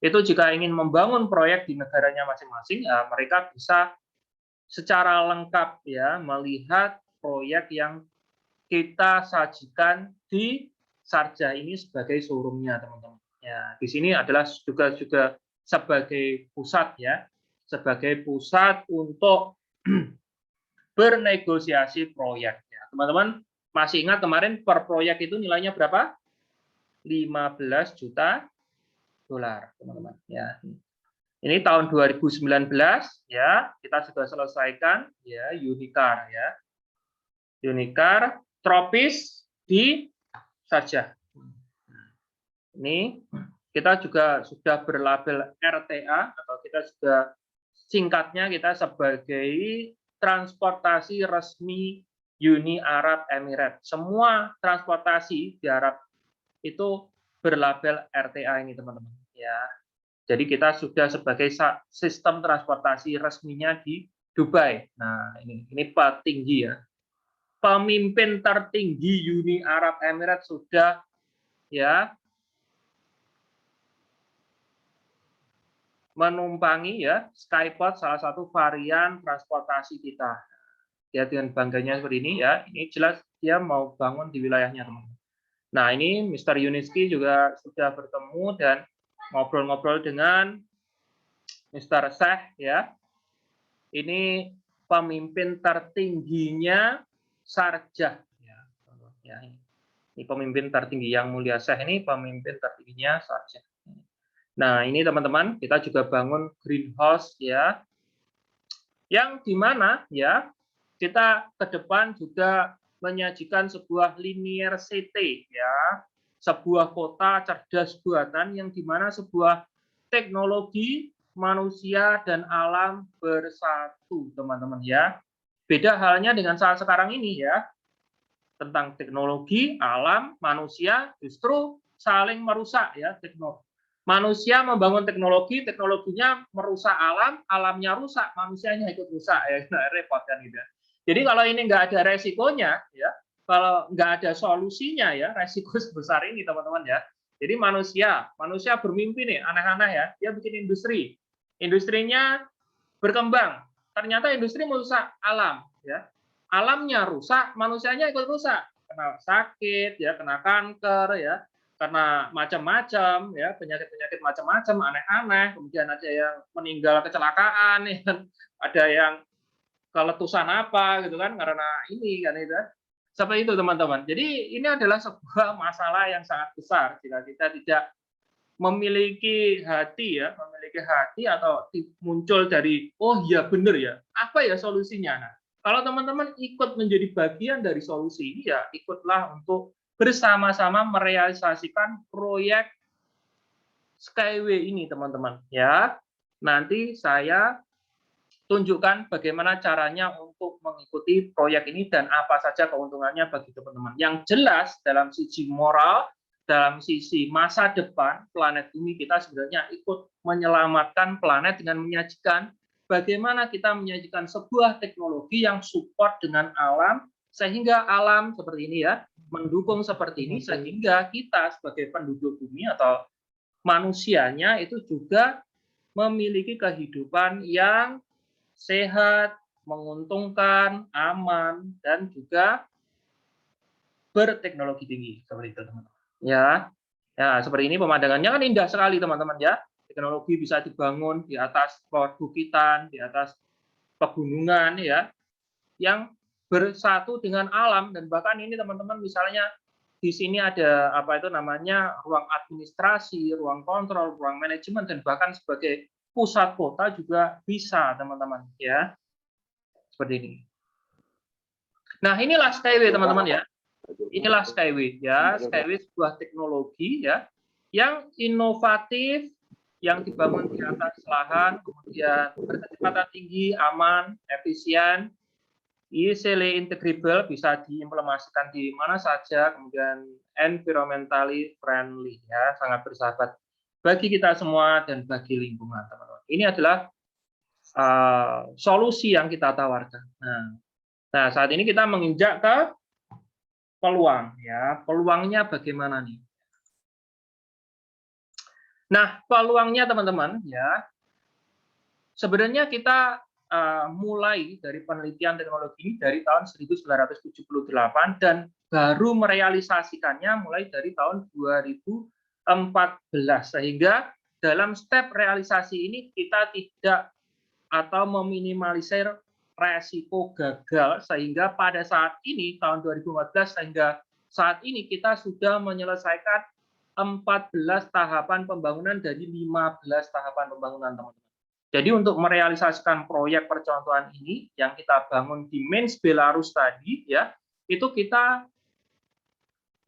itu jika ingin membangun proyek di negaranya masing-masing ya, mereka bisa secara lengkap ya melihat proyek yang kita sajikan di Sharjah ini sebagai showroom-nya teman-teman ya. Di sini adalah juga sebagai pusat ya, sebagai pusat untuk bernegosiasi proyek ya teman-teman. Masih ingat kemarin per proyek itu nilainya berapa? 15 juta dolar, teman-teman. Ya. Ini tahun 2019 ya, kita sudah selesaikan ya Unicar ya. Unicar tropis di Sharjah. Ini kita juga sudah berlabel RTA atau kita sudah singkatnya kita sebagai transportasi resmi Uni Arab Emirates. Semua transportasi di Arab itu berlabel RTA ini teman-teman ya. Jadi kita sudah sebagai sistem transportasi resminya di Dubai. Nah, ini petinggi ya. Pemimpin tertinggi Uni Arab Emirates sudah ya menumpangi ya Skyport, salah satu varian transportasi kita. Ya dengan bangganya seperti ini ya, ini jelas dia mau bangun di wilayahnya teman-teman. Nah ini Mr. Yuniski juga sudah bertemu dan ngobrol-ngobrol dengan Mr. Syekh ya. Ini pemimpin tertingginya Sharjah ya. Ini pemimpin tertinggi yang mulia Syekh ini pemimpin tertingginya Sharjah. Nah ini teman-teman kita juga bangun greenhouse ya, yang dimana ya kita ke depan juga menyajikan sebuah linear city ya, sebuah kota cerdas buatan yang dimana sebuah teknologi manusia dan alam bersatu teman-teman ya. Beda halnya dengan saat sekarang ini ya, tentang teknologi, alam, manusia justru saling merusak ya. Manusia membangun teknologi, teknologinya merusak alam, alamnya rusak, manusianya ikut rusak ya. Nah, repot kan gitu. Jadi kalau ini nggak ada resikonya, ya, kalau nggak ada solusinya ya, resiko sebesar ini teman-teman ya. Jadi manusia bermimpi nih, aneh-aneh ya, dia bikin industri, industrinya berkembang, ternyata industri merusak alam, ya, alamnya rusak, manusianya ikut rusak, kena sakit, ya, kena kanker, ya, kena macam-macam, ya, penyakit-penyakit macam-macam, aneh-aneh, kemudian ada yang meninggal kecelakaan, ya, ada yang keletusan apa gitu kan karena ini kan itu seperti itu teman-teman. Jadi ini adalah sebuah masalah yang sangat besar jika kita tidak memiliki hati ya, memiliki hati atau muncul dari oh iya benar ya, apa ya solusinya. Nah, kalau teman-teman ikut menjadi bagian dari solusi ini ya ikutlah untuk bersama-sama merealisasikan proyek Skyway ini teman-teman ya. Nanti saya tunjukkan bagaimana caranya untuk mengikuti proyek ini dan apa saja keuntungannya bagi teman-teman. Yang jelas dalam sisi moral dalam sisi masa depan planet bumi kita sebenarnya ikut menyelamatkan planet dengan menyajikan bagaimana kita menyajikan sebuah teknologi yang support dengan alam, sehingga alam seperti ini ya, mendukung seperti ini, sehingga kita sebagai penduduk bumi atau manusianya itu juga memiliki kehidupan yang sehat, menguntungkan, aman, dan juga berteknologi tinggi. Seperti itu, teman-teman. Ya, seperti ini pemandangannya kan indah sekali, teman-teman ya. Teknologi bisa dibangun di atas perbukitan, di atas pegunungan ya, yang bersatu dengan alam. Dan bahkan ini teman-teman, misalnya di sini ada apa itu namanya ruang administrasi, ruang kontrol, ruang manajemen, dan bahkan sebagai pusat kota juga bisa, teman-teman ya. Seperti ini. Nah, inilah Skyway, teman-teman ya. Inilah Skyway ya. Skyway sebuah teknologi ya yang inovatif, yang dibangun di atas lahan, kemudian berkecepatan tinggi, aman, efisien, easily integrable, bisa diimplementasikan di mana saja, kemudian environmentally friendly ya, sangat bersahabat bagi kita semua dan bagi lingkungan, teman-teman. Ini adalah solusi yang kita tawarkan. Nah, saat ini kita menginjak ke peluang ya. Peluangnya bagaimana nih? Nah, peluangnya teman-teman ya. Sebenarnya kita mulai dari penelitian teknologi ini dari tahun 1978 dan baru merealisasikannya mulai dari tahun 2014, sehingga dalam step realisasi ini kita tidak atau meminimalisir resiko gagal, sehingga pada saat ini tahun 2014 sehingga saat ini kita sudah menyelesaikan 14 tahapan pembangunan dari 15 tahapan pembangunan, teman-teman. Jadi untuk merealisasikan proyek percontohan ini yang kita bangun di Minsk, Belarus tadi ya, itu kita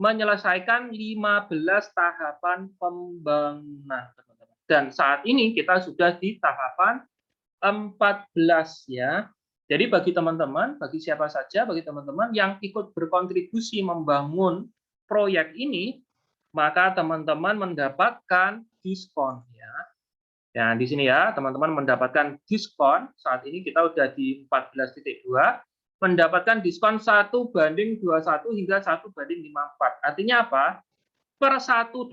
menyelesaikan 15 tahapan pembangunan, teman-teman. Dan saat ini kita sudah di tahapan 14 ya. Jadi bagi teman-teman, bagi siapa saja, bagi teman-teman yang ikut berkontribusi membangun proyek ini, maka teman-teman mendapatkan diskon ya. Ya, di sini ya, teman-teman mendapatkan diskon. Saat ini kita sudah di 14.2, mendapatkan diskon 1:21 hingga 1:54. Artinya apa? Per $1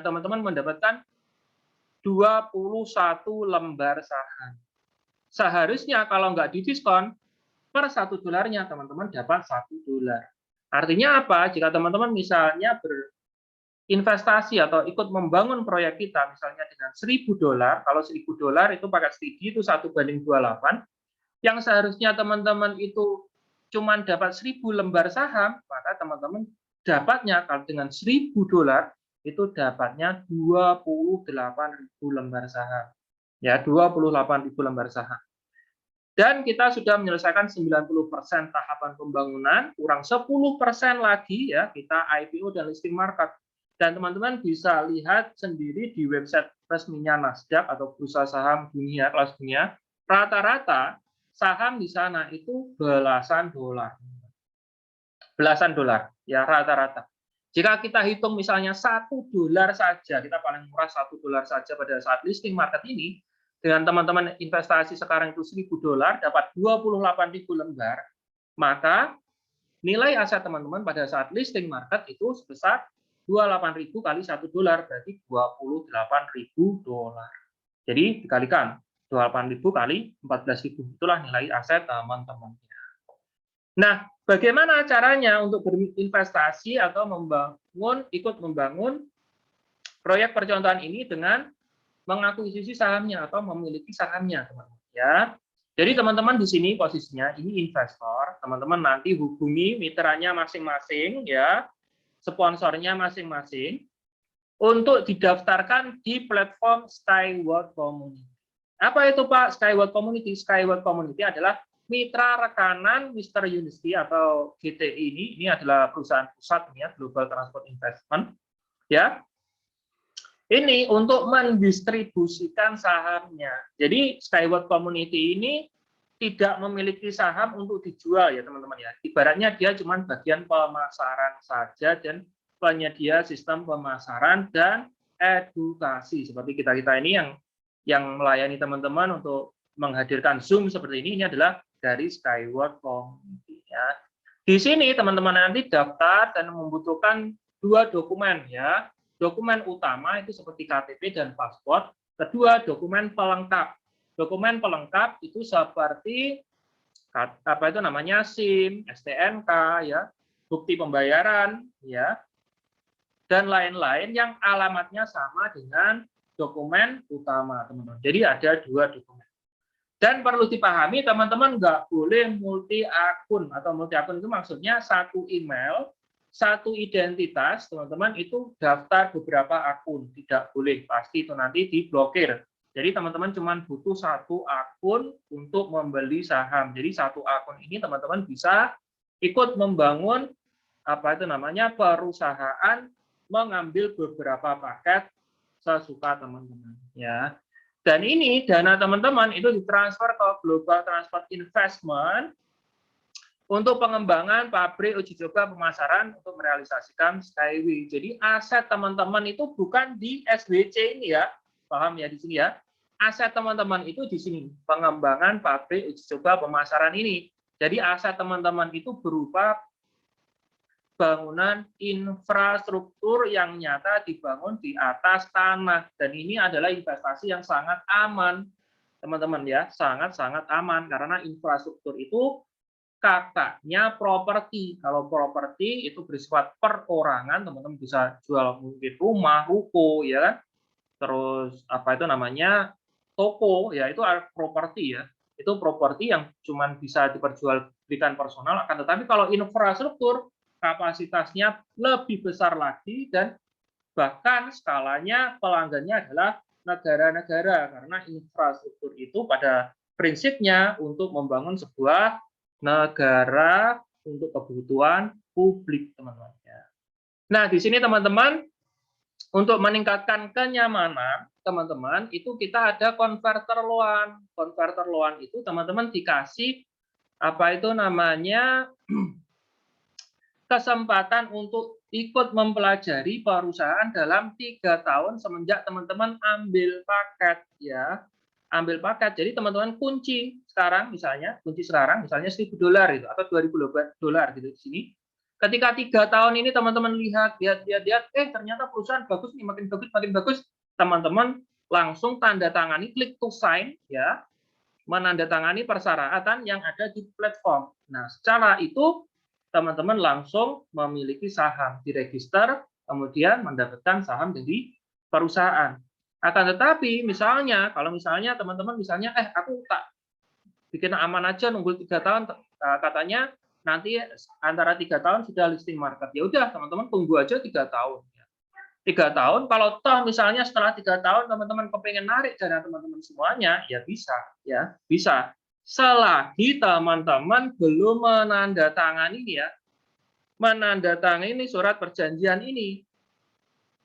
teman-teman mendapatkan 21 lembar saham. Seharusnya kalau nggak didiskon, per $1 teman-teman dapat $1. Artinya apa? Jika teman-teman misalnya berinvestasi atau ikut membangun proyek kita, misalnya dengan $1.000, kalau $1.000 itu pakai strategi itu 1:28, yang seharusnya teman-teman itu cuma dapat 1.000 lembar saham, maka teman-teman dapatnya kalau dengan $1.000 itu dapatnya 28.000 lembar saham. Ya, 28.000 lembar saham. Dan kita sudah menyelesaikan 90% tahapan pembangunan, kurang 10% lagi ya kita IPO dan listing market. Dan teman-teman bisa lihat sendiri di website resminya Nasdaq atau Bursa Saham Dunia kelas dunia, rata-rata saham di sana itu belasan dolar. Belasan dolar ya rata-rata. Jika kita hitung misalnya $1 saja, kita paling murah $1 saja pada saat listing market ini, dengan teman-teman investasi sekarang itu $1.000 dapat 28.000 lembar, maka nilai aset teman-teman pada saat listing market itu sebesar 28.000 kali $1 berarti $28.000. Jadi dikalikan 28.000 kali 14.000, itulah nilai aset teman-teman. Nah, bagaimana caranya untuk berinvestasi atau ikut membangun proyek percontohan ini dengan mengakuisisi sahamnya atau memiliki sahamnya, teman-teman ya. Jadi teman-teman di sini posisinya ini investor, teman-teman nanti hubungi mitranya masing-masing ya, sponsornya masing-masing untuk didaftarkan di platform Skyward Community. Apa itu Pak Skyward Community? Skyward Community adalah mitra rekanan Mr. University atau GTI ini adalah perusahaan pusat ya, Global Transport Investment ya. Ini untuk mendistribusikan sahamnya. Jadi Skyward Community ini tidak memiliki saham untuk dijual ya teman-teman ya. Ibaratnya dia cuma bagian pemasaran saja dan penyedia sistem pemasaran dan edukasi. Seperti kita-kita ini yang melayani teman-teman untuk menghadirkan Zoom seperti ini adalah dari Skyward Community ya. Di sini teman-teman nanti daftar dan membutuhkan 2 dokumen ya. Dokumen utama itu seperti KTP dan paspor. Kedua, dokumen pelengkap. Dokumen pelengkap itu seperti apa itu namanya SIM, STNK ya, bukti pembayaran ya, dan lain-lain yang alamatnya sama dengan dokumen utama teman-teman. Jadi ada 2 dokumen. Dan perlu dipahami teman-teman nggak boleh multi akun, atau multi akun itu maksudnya satu email, satu identitas teman-teman itu daftar beberapa akun, tidak boleh, pasti itu nanti diblokir. Jadi teman-teman cuma butuh 1 akun untuk membeli saham. Jadi 1 akun ini teman-teman bisa ikut membangun apa itu namanya perusahaan, mengambil beberapa paket sesuka teman-teman ya. Dan ini dana teman-teman itu ditransfer ke Global Transport Investment untuk pengembangan pabrik uji coba pemasaran untuk merealisasikan Skyway. Jadi aset teman-teman itu bukan di SWC ini ya, paham ya di sini ya. Aset teman-teman itu di sini, pengembangan pabrik uji coba pemasaran ini. Jadi aset teman-teman itu berupa bangunan infrastruktur yang nyata dibangun di atas tanah. Dan ini adalah investasi yang sangat aman, teman-teman ya, sangat-sangat aman karena infrastruktur itu kakaknya properti. Kalau properti itu bersifat perorangan, teman-teman bisa jual mungkin rumah, ruko, ya kan? Terus apa itu namanya toko, ya itu properti ya. Itu properti yang cuma bisa diperjualbelikan personal. Akan tetapi kalau infrastruktur kapasitasnya lebih besar lagi dan bahkan skalanya pelanggannya adalah negara-negara karena infrastruktur itu pada prinsipnya untuk membangun sebuah negara untuk kebutuhan publik, teman-teman. Nah, di sini teman-teman untuk meningkatkan kenyamanan teman-teman itu kita ada konverter loan. Konverter loan itu teman-teman dikasih apa itu namanya kesempatan untuk ikut mempelajari perusahaan dalam 3 tahun semenjak teman-teman ambil paket ya. Ambil paket. Jadi teman-teman kunci sekarang misalnya $1.000 itu atau $2.000 gitu di sini. Ketika 3 tahun ini teman-teman lihat, ternyata perusahaan bagus nih, makin bagus, teman-teman langsung tanda tangani, klik to sign ya, menandatangani persyaratan yang ada di platform. Nah, secara itu teman-teman langsung memiliki saham, diregister, kemudian mendapatkan saham dari perusahaan. Akan tetapi misalnya, kalau misalnya teman-teman misalnya, aku tak bikin aman aja nunggu 3 tahun, katanya nanti antara 3 tahun sudah listing market. Ya udah teman-teman tunggu aja 3 tahun. 3 tahun, kalau toh misalnya setelah 3 tahun teman-teman kepengen narik dana teman-teman semuanya, ya bisa. Ya bisa. Selagi teman-teman belum menandatangani ya, menandatangani surat perjanjian ini.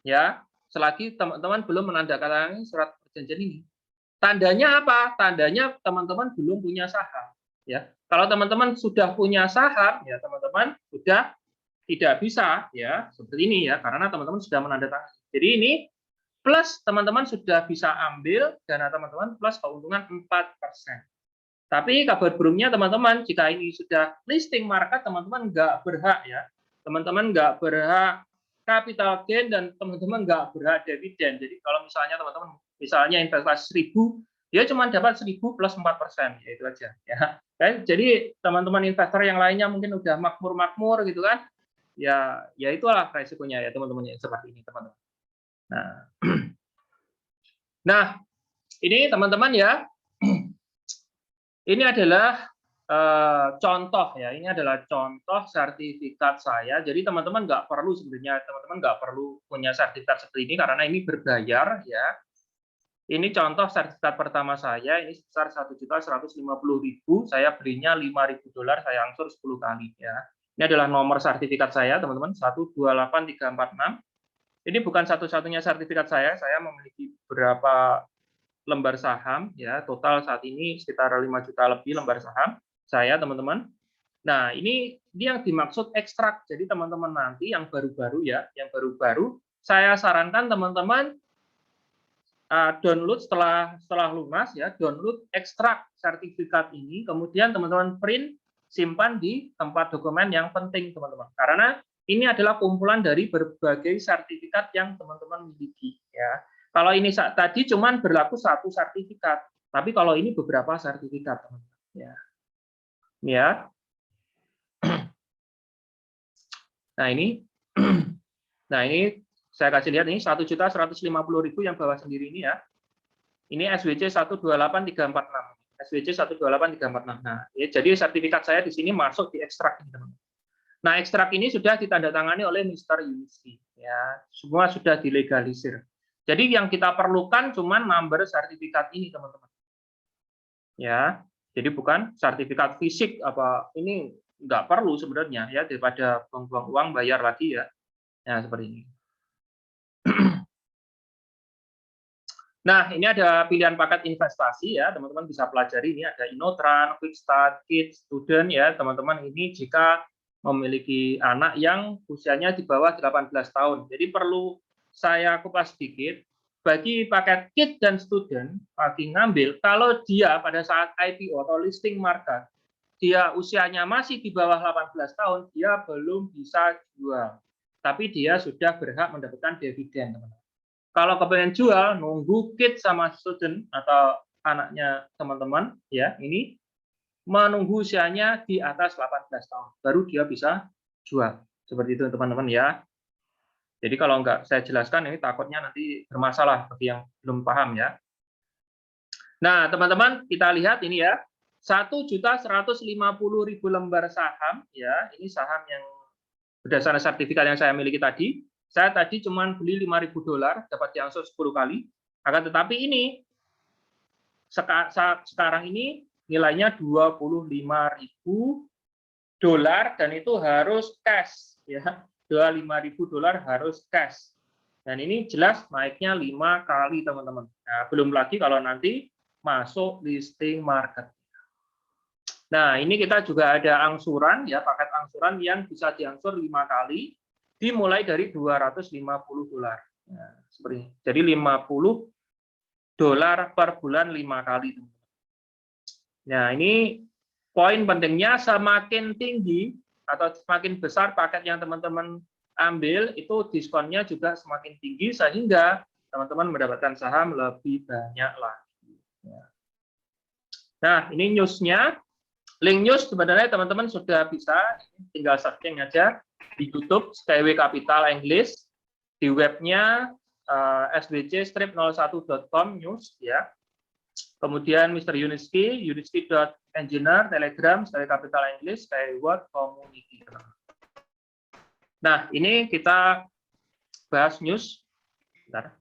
Ya, selagi teman-teman belum menandatangani surat perjanjian ini. Tandanya apa? Tandanya teman-teman belum punya saham. Ya, kalau teman-teman sudah punya saham, ya teman-teman sudah tidak bisa ya seperti ini ya, karena teman-teman sudah menandatangani. Jadi ini plus teman-teman sudah bisa ambil dana teman-teman plus keuntungan 4%. Tapi kabar burungnya teman-teman, jika ini sudah listing market, teman-teman nggak berhak ya. Teman-teman nggak berhak capital gain dan teman-teman nggak berhak dividen. Jadi kalau misalnya teman-teman misalnya investasi 1.000, dia cuma dapat 1.000 plus 4%, ya itu aja ya. Jadi teman-teman investor yang lainnya mungkin udah makmur-makmur gitu kan. Ya itulah resikonya ya teman-teman, seperti ini teman-teman. Nah, ini teman-teman ya. Ini adalah contoh ya. Ini adalah contoh sertifikat saya. Jadi teman-teman nggak perlu sebenarnya nggak perlu punya sertifikat seperti ini karena ini berbayar ya. Ini contoh sertifikat pertama saya. Ini sebesar 1.150.000. Saya belinya $5.000. Saya angsur 10 kali ya. Ini adalah nomor sertifikat saya teman-teman 128346. Ini bukan satu-satunya sertifikat saya. Saya memiliki beberapa lembar saham, ya, total saat ini sekitar 5 juta lebih lembar saham saya, teman-teman. Nah, ini yang dimaksud ekstrak. Jadi teman-teman nanti yang baru-baru ya, yang baru-baru, saya sarankan teman-teman download setelah lunas ya, download ekstrak sertifikat ini, kemudian teman-teman print, simpan di tempat dokumen yang penting, teman-teman. Karena ini adalah kumpulan dari berbagai sertifikat yang teman-teman miliki ya. Kalau ini tadi cuman berlaku satu sertifikat, tapi kalau ini beberapa sertifikat, teman-teman. Ya. Ya. Nah, ini saya kasih lihat ini 1.150.000 yang bawah sendiri ini ya. Ini SWC 128346. SWC 128346. Nah, ya, jadi sertifikat saya di sini masuk di ekstrak ini, teman-teman. Nah, ekstrak ini sudah ditandatangani oleh Mr. Yuniski ya. Semua sudah dilegalisir. Jadi yang kita perlukan cuma number sertifikat ini, teman-teman. Ya. Jadi bukan sertifikat fisik apa ini nggak perlu sebenarnya ya, daripada buang-buang uang bayar lagi ya. Ya, seperti ini. Nah, ini ada pilihan paket investasi ya, teman-teman bisa pelajari. Ini ada Inotran, Quick Start, Kids, Student ya, teman-teman. Ini jika memiliki anak yang usianya di bawah 18 tahun. Jadi perlu saya kupas sedikit. Bagi paket Kids dan Student, bagi ngambil, kalau dia pada saat IPO atau listing market, dia usianya masih di bawah 18 tahun, dia belum bisa jual. Tapi dia sudah berhak mendapatkan dividen, teman-teman. Kalau kepengen jual, nunggu Kids sama Student atau anaknya teman-teman, ya ini menunggu usianya di atas 18 tahun, baru dia bisa jual. Seperti itu, teman-teman ya. Jadi kalau nggak saya jelaskan, ini takutnya nanti bermasalah bagi yang belum paham ya. Nah, teman-teman, kita lihat ini ya, 1.150.000 lembar saham, ya ini saham yang berdasarkan sertifikat yang saya miliki tadi. Saya tadi cuma beli $5.000, dapat diangsur 10 kali. Akan tetapi ini sekarang ini nilainya $25.000 dan itu harus cash ya. $25.000 harus cash. Dan ini jelas naiknya 5 kali, teman-teman. Nah, belum lagi kalau nanti masuk listing market. Nah, ini kita juga ada angsuran ya, paket angsuran yang bisa diangsur 5 kali, dimulai dari $250. Nah, seperti ini. Jadi $50 per bulan 5 kali. Nah, ini poin pentingnya, semakin tinggi atau semakin besar paket yang teman-teman ambil, itu diskonnya juga semakin tinggi, sehingga teman-teman mendapatkan saham lebih banyak lagi. Nah, ini newsnya. Link news sebenarnya teman-teman sudah bisa, tinggal searching aja di YouTube Skyway Capital English, di webnya swc-01.com news ya. Kemudian Mr. Yuniski, yuniski.engineer, Telegram, Skyway Capital English, Skyward Community. Nah, ini kita bahas news. Bentar.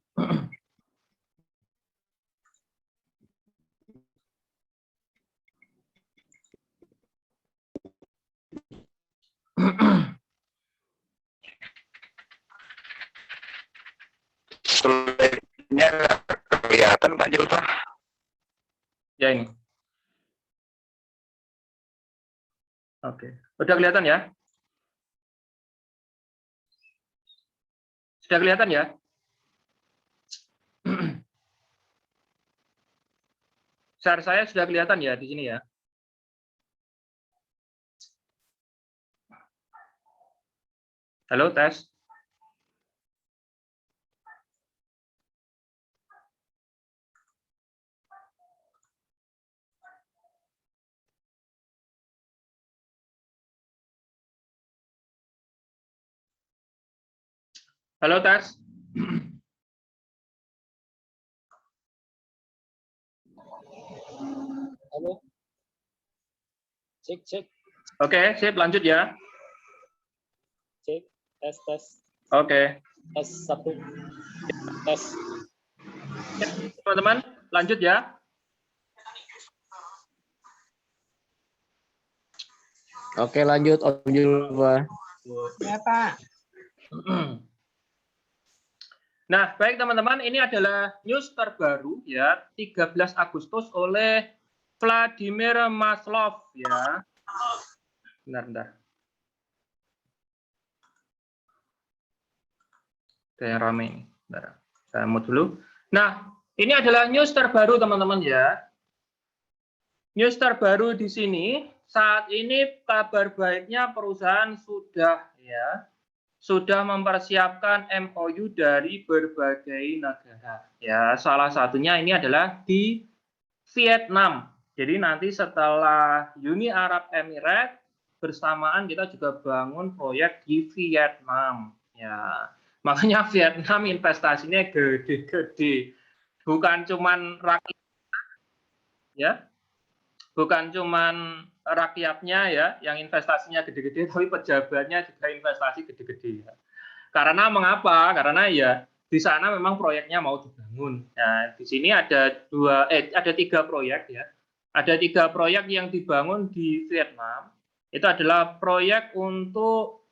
Slide-nya kelihatan Pak Julfa? Ya ini. Oke, udah kelihatan ya? Sudah kelihatan ya? Share saya sudah kelihatan ya di sini ya? Halo, tes. Halo, tes. Halo. Cek. Oke, sip, lanjut ya. Cek, tes. Oke. Tes 1. Tes. Teman-teman, lanjut ya. Oke, lanjut Om Julfa. Ya, Pak. Nah, baik teman-teman, ini adalah news terbaru ya, 13 Agustus oleh Vladimir Maslov ya. Bentar. Kayak rame ini. Bentar. Saya mute dulu. Nah, ini adalah news terbaru teman-teman ya. News terbaru di sini, saat ini kabar baiknya perusahaan sudah mempersiapkan MOU dari berbagai negara. Ya, salah satunya ini adalah di Vietnam. Jadi nanti setelah Uni Arab Emirates bersamaan kita juga bangun proyek di Vietnam. Ya, makanya Vietnam investasinya gede-gede. Bukan cuman rakyat ya, bukan cuman rakyatnya ya yang investasinya gede-gede, tapi pejabatnya juga investasi gede-gede ya. Karena mengapa? Karena ya di sana memang proyeknya mau dibangun. Nah, di sini ada tiga proyek ya. Ada 3 proyek yang dibangun di Vietnam. Itu adalah proyek untuk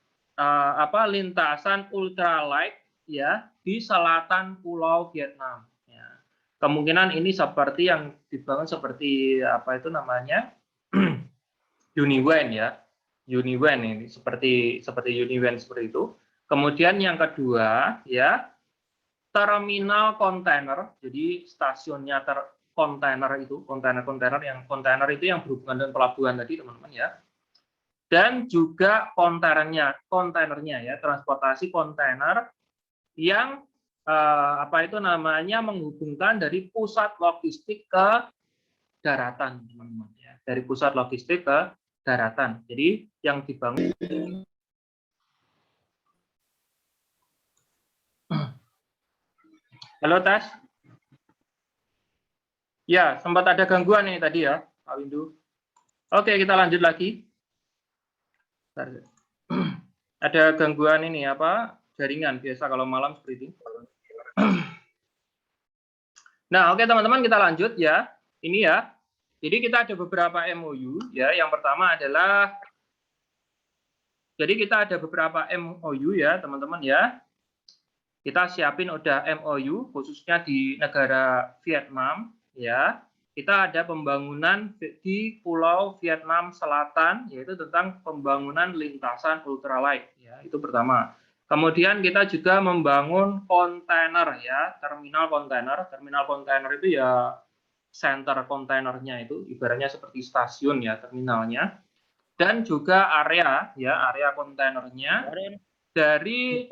lintasan ultralight ya di selatan Pulau Vietnam. Ya. Kemungkinan ini seperti yang dibangun seperti apa itu namanya Uniwen ya. Uniwen ini seperti Uniwen seperti itu. Kemudian yang kedua ya terminal kontainer. Jadi stasiunnya kontainer itu kontainer itu yang berhubungan dengan pelabuhan tadi teman-teman ya. Dan juga kontainernya ya, transportasi kontainer yang menghubungkan dari pusat logistik ke daratan teman-teman ya. Dari pusat logistik ke daratan. Jadi yang dibangun Halo tes. Ya, sempat ada gangguan ini tadi ya, Pak Windu. Oke, kita lanjut lagi. Ada gangguan ini jaringan biasa kalau malam seperti ini. Nah, oke teman-teman kita lanjut ya. Ini ya. Jadi kita ada beberapa MOU ya. Yang pertama adalah jadi kita ada beberapa MOU ya, teman-teman ya. Kita siapin udah MOU khususnya di negara Vietnam ya. Kita ada pembangunan di Pulau Vietnam Selatan yaitu tentang pembangunan lintasan ultralight ya. Itu pertama. Kemudian kita juga membangun kontainer ya, terminal kontainer. Terminal kontainer itu ya center kontainernya itu ibaratnya seperti stasiun ya terminalnya. Dan juga area kontainernya dari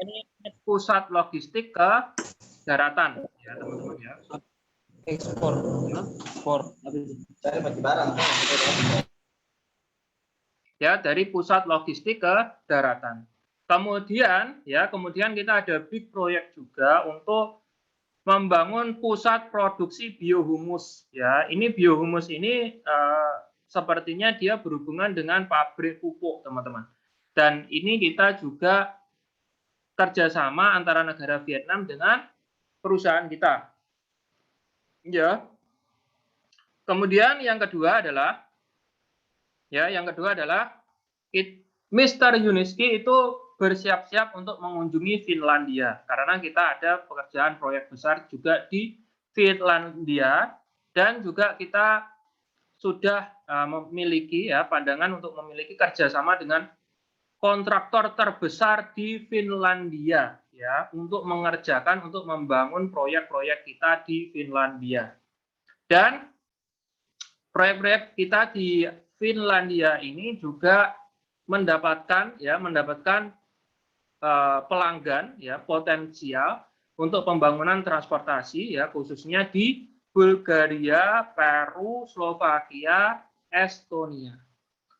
pusat logistik ke daratan ya teman-teman ya. Ekspor. Ya, dari pusat logistik ke daratan. Kemudian kita ada big proyek juga untuk membangun pusat produksi biohumus ya. Ini biohumus ini sepertinya dia berhubungan dengan pabrik pupuk teman-teman. Dan ini kita juga kerjasama antara negara Vietnam dengan perusahaan kita. Ya. Kemudian yang kedua adalah Mr. Yuniski itu bersiap-siap untuk mengunjungi Finlandia karena kita ada pekerjaan proyek besar juga di Finlandia dan juga kita sudah memiliki pandangan untuk memiliki kerjasama dengan kontraktor terbesar di Finlandia ya untuk membangun proyek-proyek kita di Finlandia. Dan proyek-proyek kita di Finlandia ini juga mendapatkan pelanggan ya potensial untuk pembangunan transportasi ya khususnya di Bulgaria, Peru, Slovakia, Estonia.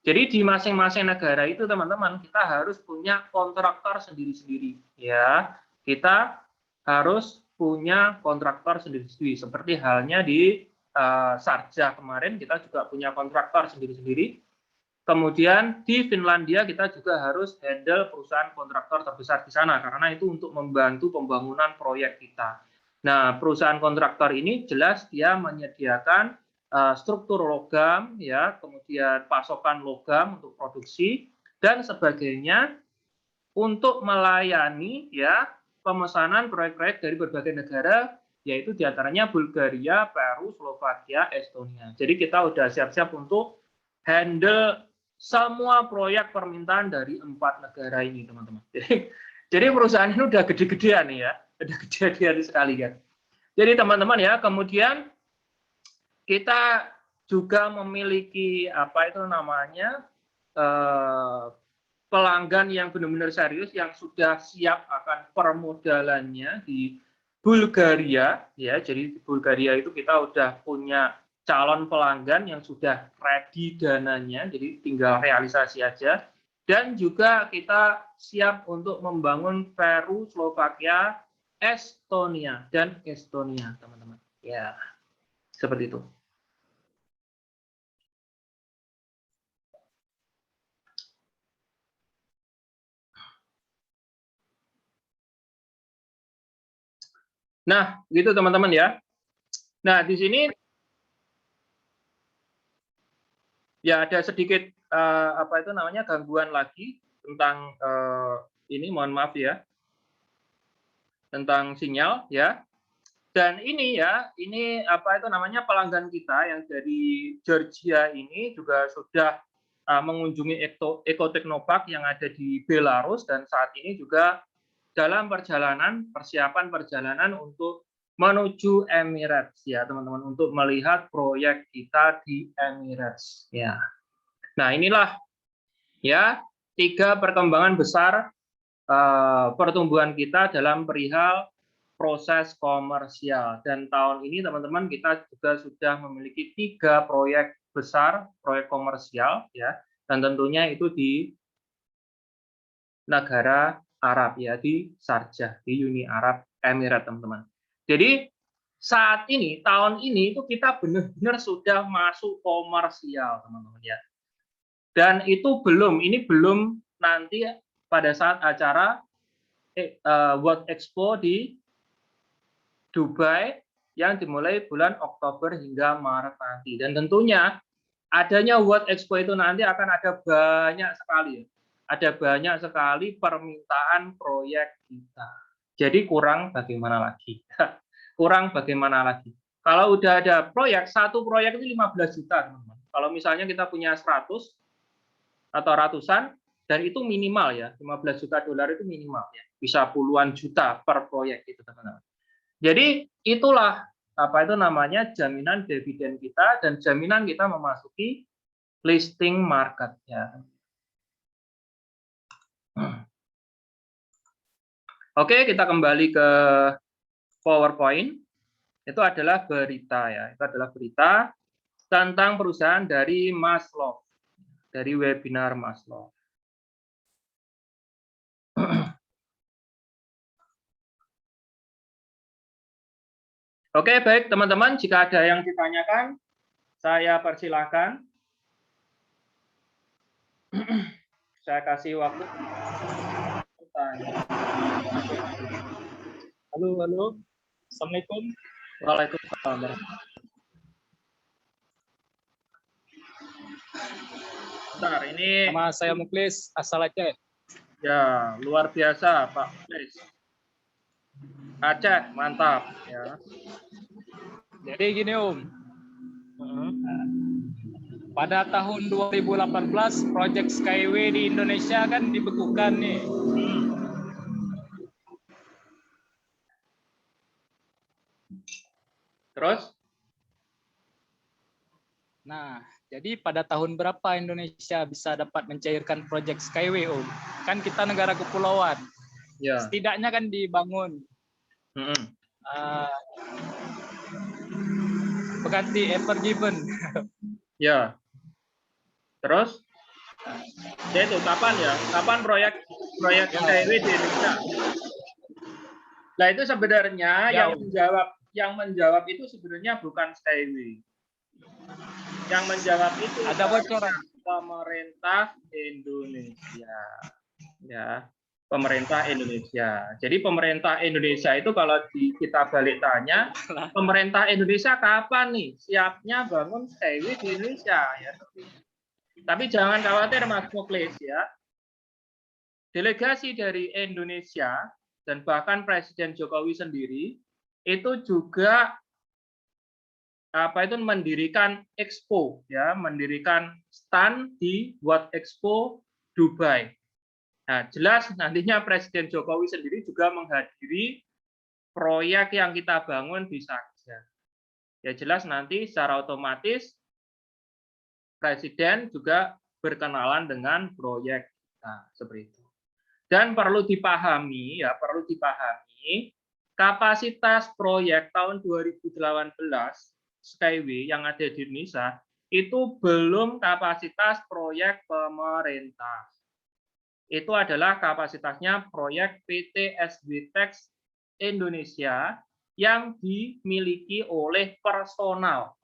Jadi di masing-masing negara itu teman-teman kita harus punya kontraktor sendiri-sendiri ya. Kita harus punya kontraktor sendiri-sendiri seperti halnya di Sarja kemarin kita juga punya kontraktor sendiri-sendiri. Kemudian di Finlandia kita juga harus handle perusahaan kontraktor terbesar di sana karena itu untuk membantu pembangunan proyek kita. Nah, perusahaan kontraktor ini jelas dia menyediakan struktur logam ya, kemudian pasokan logam untuk produksi dan sebagainya untuk melayani ya pemesanan proyek-proyek dari berbagai negara, yaitu diantaranya Bulgaria, Peru, Slovakia, Estonia. Jadi kita udah siap-siap untuk handle semua proyek permintaan dari 4 negara ini, teman-teman. Jadi perusahaan ini udah gede-gedean nih ya, udah gede-gedean sekali kan. Jadi teman-teman ya, kemudian kita juga memiliki apa itu namanya pelanggan yang benar-benar serius yang sudah siap akan permodalannya di Bulgaria ya. Jadi di Bulgaria itu kita udah punya calon pelanggan yang sudah ready dananya, jadi tinggal realisasi aja. Dan juga kita siap untuk membangun Peru, Slovakia, Estonia dan Estonia, teman-teman. Ya, seperti itu. Nah, gitu teman-teman ya. Nah, di sini ya ada sedikit apa itu namanya gangguan lagi tentang ini, mohon maaf ya, tentang sinyal ya. Dan ini ya, ini apa itu namanya pelanggan kita yang dari Georgia ini juga sudah mengunjungi Eco Technopark yang ada di Belarus dan saat ini juga dalam persiapan perjalanan untuk menuju Emirates ya teman-teman, untuk melihat proyek kita di Emirates ya. Nah inilah ya 3 perkembangan besar pertumbuhan kita dalam perihal proses komersial. Dan tahun ini teman-teman kita juga sudah memiliki 3 proyek besar, proyek komersial ya, dan tentunya itu di negara Arab ya, di Sharjah, di Uni Arab Emirat teman-teman. Jadi saat ini, tahun ini itu kita benar-benar sudah masuk komersial teman-teman ya. Dan itu ini belum nanti pada saat acara World Expo di Dubai yang dimulai bulan Oktober hingga Maret nanti. Dan tentunya adanya World Expo itu nanti akan ada banyak sekali ya. Ada banyak sekali permintaan proyek kita. Jadi kurang bagaimana lagi? Kurang bagaimana lagi? Kalau udah ada proyek, satu proyek itu 15 juta, teman-teman. Kalau misalnya kita punya 100 atau ratusan, dan itu minimal ya, 15 juta dolar itu minimal ya. Bisa puluhan juta per proyek itu, teman-teman. Jadi itulah apa itu namanya jaminan dividen kita dan jaminan kita memasuki listing market ya. Oke, kita kembali ke PowerPoint. Itu adalah berita ya. Itu adalah berita tentang perusahaan dari Maslow, dari webinar Maslow. Oke, baik teman-teman, jika ada yang ditanyakan, saya persilahkan. Saya kasih waktu. Halo. Assalamualaikum. Waalaikumsalam. Bentar, ini Nama saya Muklis, asal Aceh. ya luar biasa Pak Muklis. Aceh, mantap ya. Jadi gini Om, pada tahun 2018 proyek Skyway di Indonesia kan dibekukan nih. Terus? Nah, jadi pada tahun berapa Indonesia bisa dapat mencairkan proyek Skyway Om? Kan kita negara kepulauan. Ya. Setidaknya kan dibangun. Pengganti Ever Given. Ya. Terus? Ya itu kapan ya? Kapan proyek Skyway di Indonesia? Nah itu sebenarnya yang menjawab itu sebenarnya bukan Skyway. Yang menjawab itu ada bocoran pemerintah Indonesia. Ya, pemerintah Indonesia. Jadi pemerintah Indonesia itu kalau kita balik tanya, pemerintah Indonesia kapan nih siapnya bangun Skyway di Indonesia ya. Tapi jangan khawatir Mas Muklis ya. Delegasi dari Indonesia dan bahkan Presiden Jokowi sendiri itu juga mendirikan expo, ya, mendirikan stand di World Expo Dubai. Nah, jelas nantinya Presiden Jokowi sendiri juga menghadiri proyek yang kita bangun di Sakja. Ya jelas nanti secara otomatis Presiden juga berkenalan dengan proyek kita, seperti itu. Dan perlu dipahami, ya perlu dipahami, kapasitas proyek tahun 2018 Skyway yang ada di Indonesia itu belum kapasitas proyek pemerintah. Itu adalah kapasitasnya proyek PT SBTex Indonesia yang dimiliki oleh personal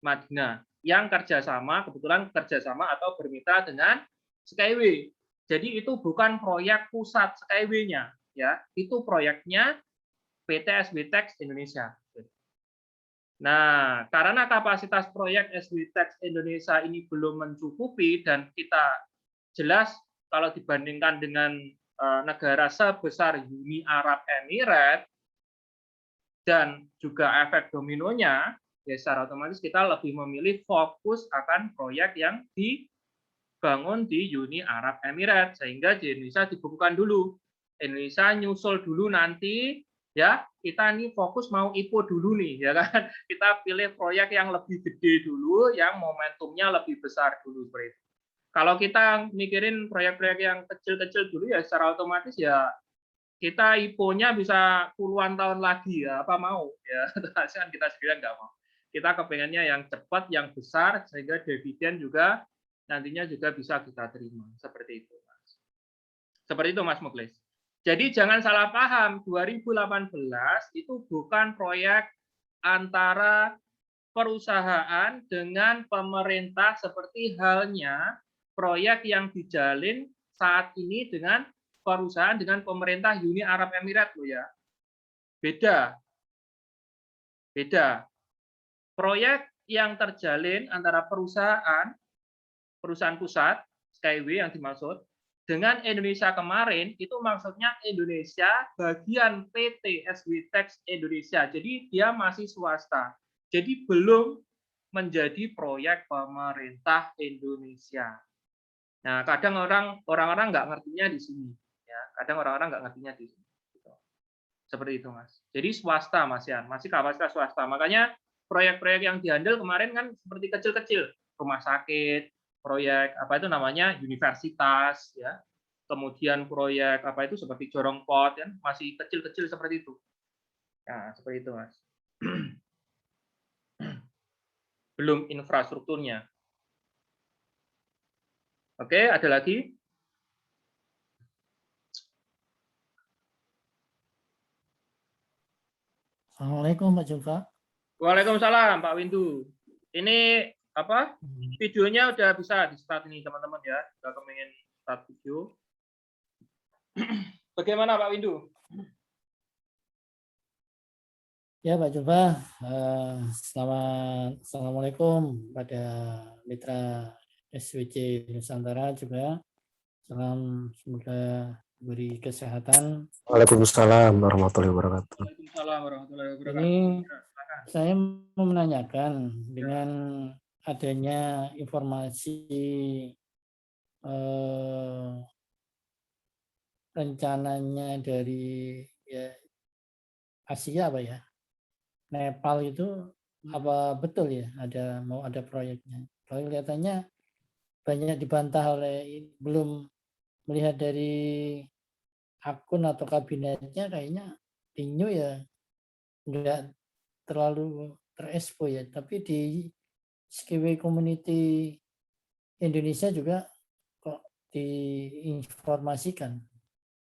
Madinah yang kebetulan kerjasama atau bermitra dengan Skyway. Jadi itu bukan proyek pusat Skyway-nya, ya, itu proyeknya PT SBTex Indonesia. Nah, karena kapasitas proyek SBTex Indonesia ini belum mencukupi dan kita jelas kalau dibandingkan dengan negara sebesar Uni Arab Emirat dan juga efek dominonya, ya secara otomatis kita lebih memilih fokus akan proyek yang dibangun di Uni Arab Emirat, sehingga di Indonesia dibukukan dulu. Indonesia nyusul dulu nanti, ya kita ini fokus mau IPO dulu nih, ya kan? Kita pilih proyek yang lebih gede dulu, yang momentumnya lebih besar dulu, seperti itu. Kalau kita mikirin proyek-proyek yang kecil-kecil dulu, ya secara otomatis ya kita IPO-nya bisa puluhan tahun lagi, ya apa mau, ya kan kita sendiri nggak mau. Kita kepengennya yang cepat, yang besar, sehingga dividen juga nantinya juga bisa kita terima, seperti itu, Mas. Seperti itu, Mas Muklis. Jadi jangan salah paham, 2018 itu bukan proyek antara perusahaan dengan pemerintah seperti halnya proyek yang dijalin saat ini dengan perusahaan dengan pemerintah Uni Arab Emirat loh ya. Beda. Beda. Proyek yang terjalin antara perusahaan pusat Skyway yang dimaksud dengan Indonesia kemarin itu maksudnya Indonesia bagian PT SBTex Indonesia. Jadi dia masih swasta. Jadi belum menjadi proyek pemerintah Indonesia. Nah, kadang orang-orang nggak ngertinya di sini. Ya, kadang orang-orang nggak ngertinya di sini. Gitu. Seperti itu, Mas. Jadi swasta, Mas ya, masih kapasitas swasta. Makanya proyek-proyek yang dihandle kemarin kan seperti kecil-kecil, rumah sakit, proyek apa itu namanya universitas, ya. Kemudian proyek apa itu seperti Jorong Pot, ya, masih kecil-kecil seperti itu. Nah, seperti itu, Mas. Belum infrastrukturnya. Oke, ada lagi? Assalamualaikum Pak Julfa. Waalaikumsalam Pak Windu. Ini apa? Videonya udah bisa di start ini teman-teman ya. Udah kepengen start video. Bagaimana Pak Windu? Ya Pak Julfa, Assalamualaikum pada mitra SWC Nusantara juga. Salam, semoga beri kesehatan. Waalaikumsalam warahmatullahi wabarakatuh. Waalaikumsalam warahmatullahi wabarakatuh. Ini saya mau menanyakan dengan adanya informasi rencananya dari ya, Asia apa ya, Nepal itu apa betul ya mau ada proyeknya? Kalau kelihatannya banyak dibantah oleh belum melihat dari akun atau kabinetnya kayaknya Inyo ya enggak terlalu terespo ya, tapi di Skyway Community Indonesia juga kok diinformasikan.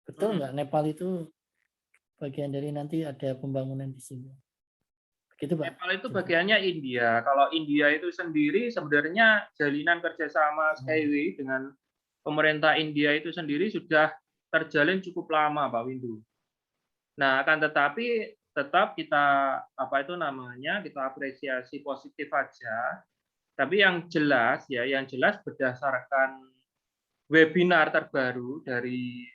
Betul nggak Nepal itu bagian dari nanti ada pembangunan di sini? Begitu, Pak. Nepal itu bagiannya India. Kalau India itu sendiri sebenarnya jalinan kerjasama Skyway dengan pemerintah India itu sendiri sudah terjalin cukup lama, Pak Windu. Nah, akan tetapi tetap kita kita apresiasi positif aja. Tapi yang jelas berdasarkan webinar terbaru dari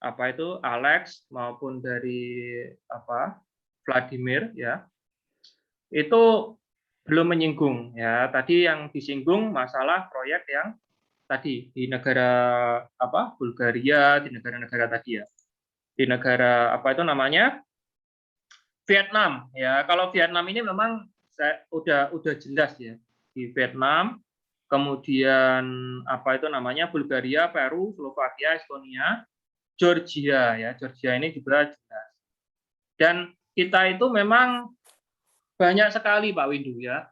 apa itu Alex maupun dari apa Vladimir ya, itu belum menyinggung ya. Tadi yang disinggung masalah proyek yang tadi di negara apa Bulgaria, di negara-negara tadi ya, di negara apa itu namanya Vietnam ya. Kalau Vietnam ini memang udah jelas ya, di Vietnam, kemudian apa itu namanya Bulgaria, Peru, Slovakia, Estonia, Georgia ya. Georgia ini juga jelas. Dan kita itu memang banyak sekali Pak Windu ya.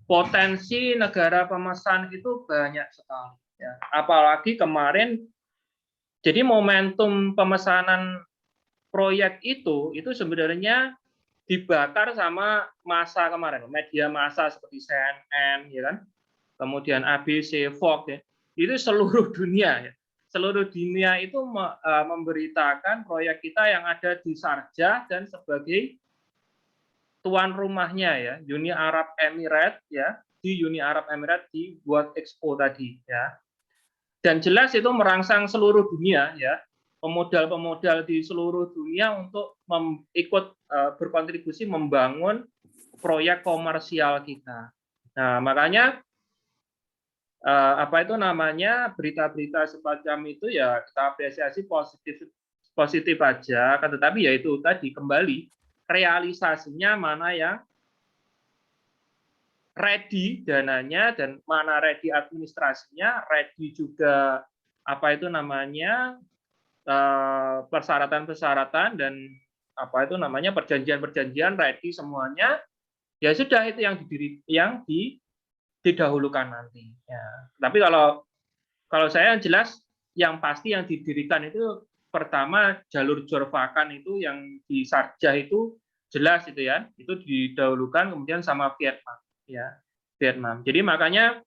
Potensi negara pemesan itu banyak sekali ya. Apalagi kemarin jadi momentum pemesanan proyek itu sebenarnya dibakar sama massa kemarin, media massa seperti CNN ya kan. Kemudian ABC, Fox ya. Itu seluruh dunia ya. Seluruh dunia itu memberitakan proyek kita yang ada di Sharjah dan sebagai tuan rumahnya ya, Uni Arab Emirates ya, di Uni Arab Emirates di World Expo tadi ya. Dan jelas itu merangsang seluruh dunia ya, pemodal-pemodal di seluruh dunia untuk ikut berkontribusi membangun proyek komersial kita. Nah, makanya apa itu namanya berita-berita semacam itu ya kita apresiasi positif aja, kan tetapi ya itu tadi kembali realisasinya mana yang ready dananya dan mana ready administrasinya, ready juga apa itu namanya persyaratan-persyaratan dan apa itu namanya perjanjian-perjanjian ready semuanya, ya sudah itu yang didahulukan nanti. Ya. Tapi kalau saya jelas yang pasti yang didirikan itu pertama jalur Jorvakan itu yang di Sharjah itu jelas itu ya, itu didahulukan kemudian sama Vietnam ya, Vietnam. Jadi makanya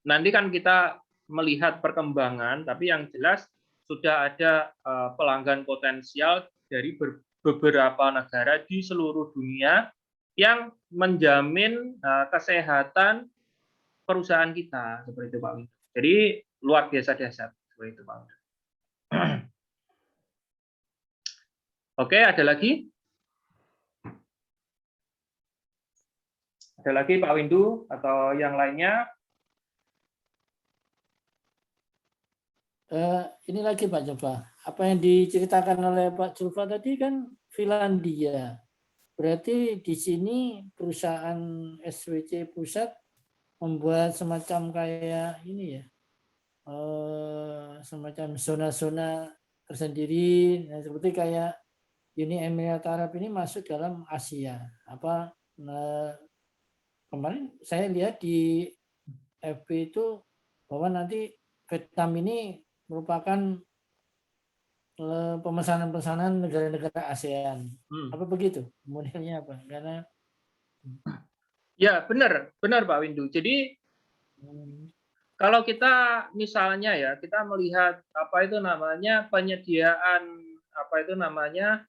nanti kan kita melihat perkembangan, tapi yang jelas sudah ada pelanggan potensial dari beberapa negara di seluruh dunia yang menjamin kesehatan perusahaan kita seperti itu Pak Windu. Jadi luar biasa dahsyat seperti itu Pak Windu. Oke, ada lagi? Ada lagi Pak Windu atau yang lainnya? Ini lagi Pak Jova. Apa yang diceritakan oleh Pak Jova tadi kan Finlandia. Berarti di sini perusahaan SWC pusat membuat semacam kayak ini ya, semacam zona-zona tersendiri, nah, seperti kayak Uni Emirat Arab ini masuk dalam Asia. Kemarin saya lihat di FB itu bahwa nanti Vietnam ini merupakan pemesanan negara-negara ASEAN. Apa begitu? Modelnya apa? Karena ya benar Pak Windu. Jadi kalau kita misalnya ya kita melihat apa itu namanya penyediaan apa itu namanya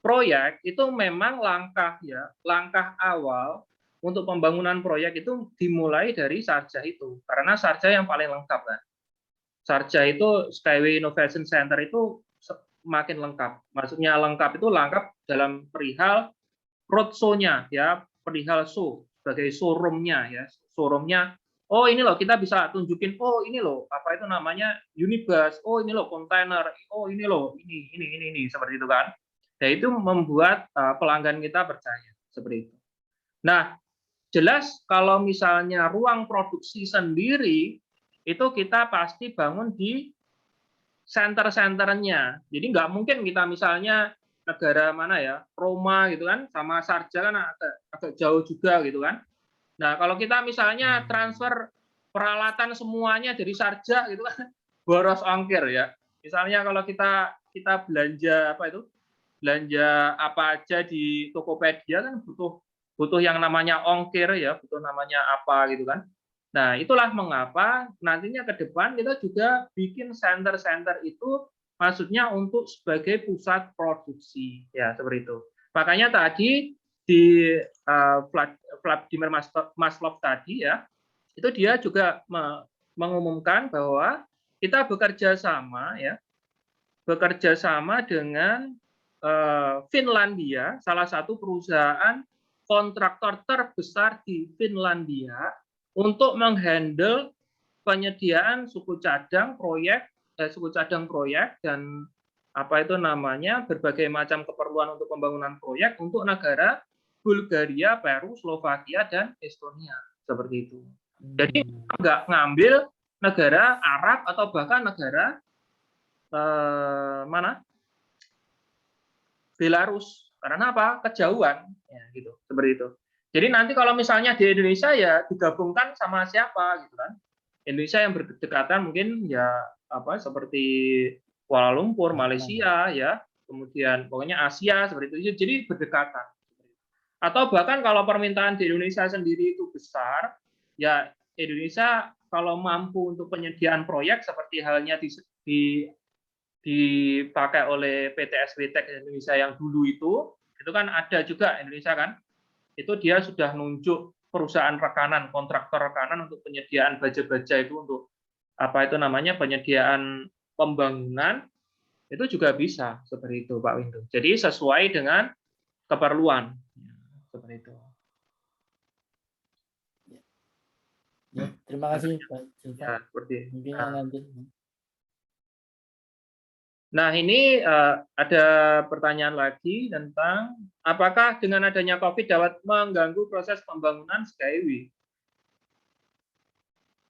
proyek itu memang langkah awal untuk pembangunan proyek itu dimulai dari Sharjah itu karena Sharjah yang paling lengkap kan. Sharjah itu Skyway Innovation Center itu makin lengkap. Maksudnya lengkap itu lengkap dalam perihal roadshow-nya ya, perihal show sebagai showroom-nya ya. Showroom-nya, oh ini loh kita bisa tunjukin, oh ini loh apa itu namanya unibus, oh ini loh kontainer, oh ini loh ini seperti itu kan. Dan itu membuat pelanggan kita percaya seperti itu. Nah, jelas kalau misalnya ruang produksi sendiri itu kita pasti bangun di center-centernya. Jadi nggak mungkin kita misalnya negara mana ya, Roma gitu kan, sama Sharjah kan agak jauh juga gitu kan. Nah kalau kita misalnya transfer peralatan semuanya dari Sharjah gitu kan, boros ongkir ya. Misalnya kalau kita belanja apa aja di Tokopedia kan butuh yang namanya ongkir ya, butuh namanya apa gitu kan. Nah, itulah mengapa nantinya ke depan kita juga bikin center-center itu maksudnya untuk sebagai pusat produksi ya seperti itu. Makanya tadi di Vladimir Maslov tadi ya, itu dia juga mengumumkan bahwa kita bekerja sama bekerja sama dengan Finlandia, salah satu perusahaan kontraktor terbesar di Finlandia untuk menghandle penyediaan suku cadang proyek dan apa itu namanya berbagai macam keperluan untuk pembangunan proyek untuk negara Bulgaria, Peru, Slovakia dan Estonia seperti itu. Jadi nggak ngambil negara Arab atau bahkan negara mana? Belarus. Karena apa? Kejauhan, ya gitu. Seperti itu. Jadi nanti kalau misalnya di Indonesia ya digabungkan sama siapa gitu kan? Indonesia yang berdekatan mungkin ya apa seperti Kuala Lumpur, Malaysia ya, kemudian pokoknya Asia seperti itu. Jadi berdekatan. Atau bahkan kalau permintaan di Indonesia sendiri itu besar, ya Indonesia kalau mampu untuk penyediaan proyek seperti halnya dipakai oleh PT SWTEK Indonesia yang dulu itu kan ada juga Indonesia kan, itu dia sudah nunjuk perusahaan rekanan, kontraktor rekanan untuk penyediaan baja-baja itu untuk apa itu namanya penyediaan pembangunan, itu juga bisa seperti itu Pak Windu. Jadi sesuai dengan keperluan seperti itu. Ya, terima kasih Pak Zulfa. Ya, seperti Mungkin yang lanjut. Nah, ini ada pertanyaan lagi tentang apakah dengan adanya COVID dapat mengganggu proses pembangunan Skyway?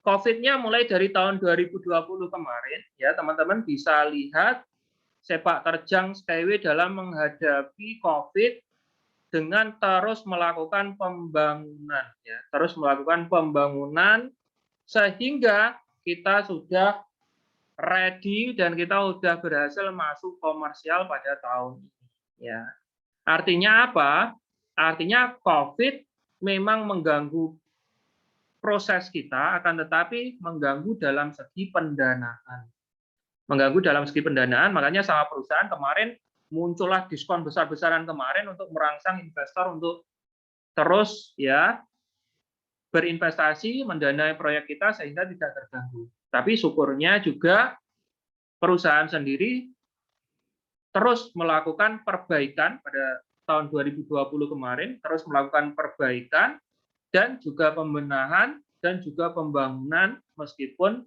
COVID-nya mulai dari tahun 2020 kemarin, ya teman-teman bisa lihat sepak terjang Skyway dalam menghadapi COVID dengan terus melakukan pembangunan, ya, terus melakukan pembangunan sehingga kita sudah ready dan kita sudah berhasil masuk komersial pada tahun ini. Ya, artinya apa? Artinya COVID memang mengganggu proses kita, akan tetapi mengganggu dalam segi pendanaan. Mengganggu dalam segi pendanaan, makanya sama perusahaan kemarin muncullah diskon besar-besaran kemarin untuk merangsang investor untuk terus ya berinvestasi mendanai proyek kita sehingga tidak terganggu. Tapi syukurnya juga perusahaan sendiri terus melakukan perbaikan pada tahun 2020 kemarin, terus melakukan perbaikan dan juga pembenahan dan juga pembangunan meskipun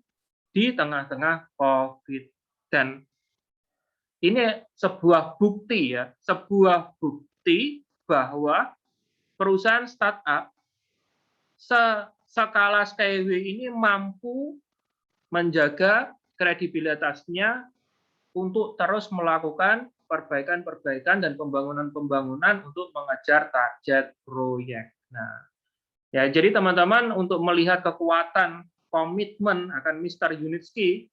di tengah-tengah COVID. Dan ini sebuah bukti ya, sebuah bukti bahwa perusahaan startup skala Skyway ini mampu menjaga kredibilitasnya untuk terus melakukan perbaikan-perbaikan dan pembangunan-pembangunan untuk mengejar target proyek. Nah, ya jadi teman-teman untuk melihat kekuatan komitmen akan Mr. Yunitski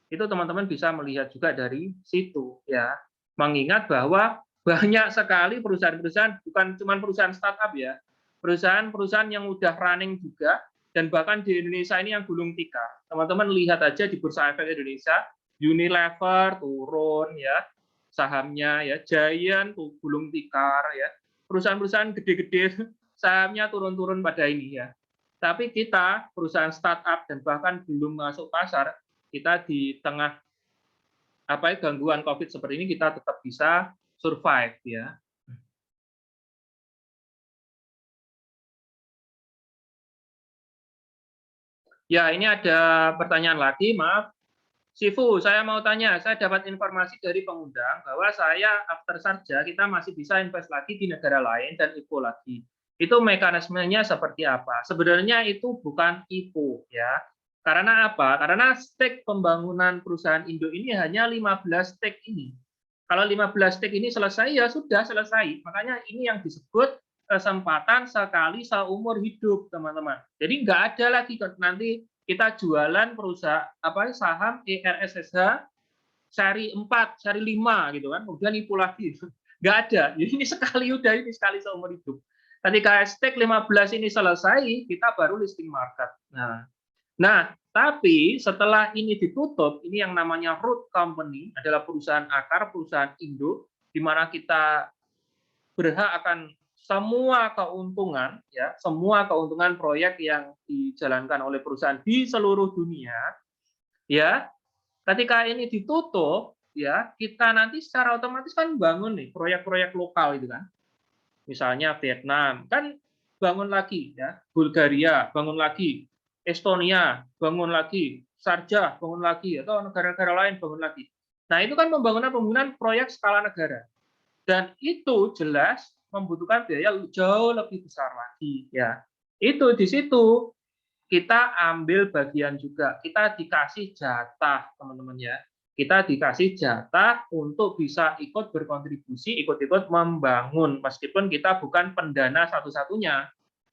itu teman-teman bisa melihat juga dari situ ya. Mengingat bahwa banyak sekali perusahaan-perusahaan, bukan cuma perusahaan startup ya, perusahaan-perusahaan yang udah running juga, dan bahkan di Indonesia ini yang gulung tikar. Teman-teman lihat aja di Bursa Efek Indonesia, Unilever turun ya, sahamnya ya, Giant gulung tikar ya, perusahaan-perusahaan gede-gede sahamnya turun-turun pada ini ya. Tapi kita perusahaan startup dan bahkan belum masuk pasar, kita di tengah gangguan COVID seperti ini kita tetap bisa survive ya. Ya, ini ada pertanyaan lagi, maaf. Sifu, saya mau tanya, saya dapat informasi dari pengundang bahwa saya after sarja kita masih bisa invest lagi di negara lain dan IPO lagi. Itu mekanismenya seperti apa? Sebenarnya itu bukan IPO ya. Karena apa? Karena stake pembangunan perusahaan Indo ini hanya 15 stake ini. Kalau 15 stake ini selesai, ya sudah selesai. Makanya ini yang disebut kesempatan sekali seumur hidup, teman-teman. Jadi nggak ada lagi nanti kita jualan perusahaan saham ERSSH seri 4, seri 5 gitu kan. Kemudian IPO lagi. Nggak ada. Jadi ini sekali udah, ini sekali seumur hidup. Ketika stake 15 ini selesai, kita baru listing market. Nah, tapi setelah ini ditutup, ini yang namanya root company adalah perusahaan akar, perusahaan induk, di mana kita berhak akan semua keuntungan, ya, semua keuntungan proyek yang dijalankan oleh perusahaan di seluruh dunia, ya. Ketika ini ditutup, ya kita nanti secara otomatis kan bangun nih proyek-proyek lokal itu kan. Misalnya Vietnam kan bangun lagi ya, Bulgaria bangun lagi, Estonia bangun lagi, Sharjah bangun lagi, atau negara-negara lain bangun lagi. Nah, itu kan pembangunan proyek skala negara. Dan itu jelas membutuhkan biaya jauh lebih besar lagi ya. Itu di situ kita ambil bagian juga. Kita dikasih jatah, teman-teman ya. Kita dikasih jatah untuk bisa ikut berkontribusi, ikut-ikut membangun meskipun kita bukan pendana satu-satunya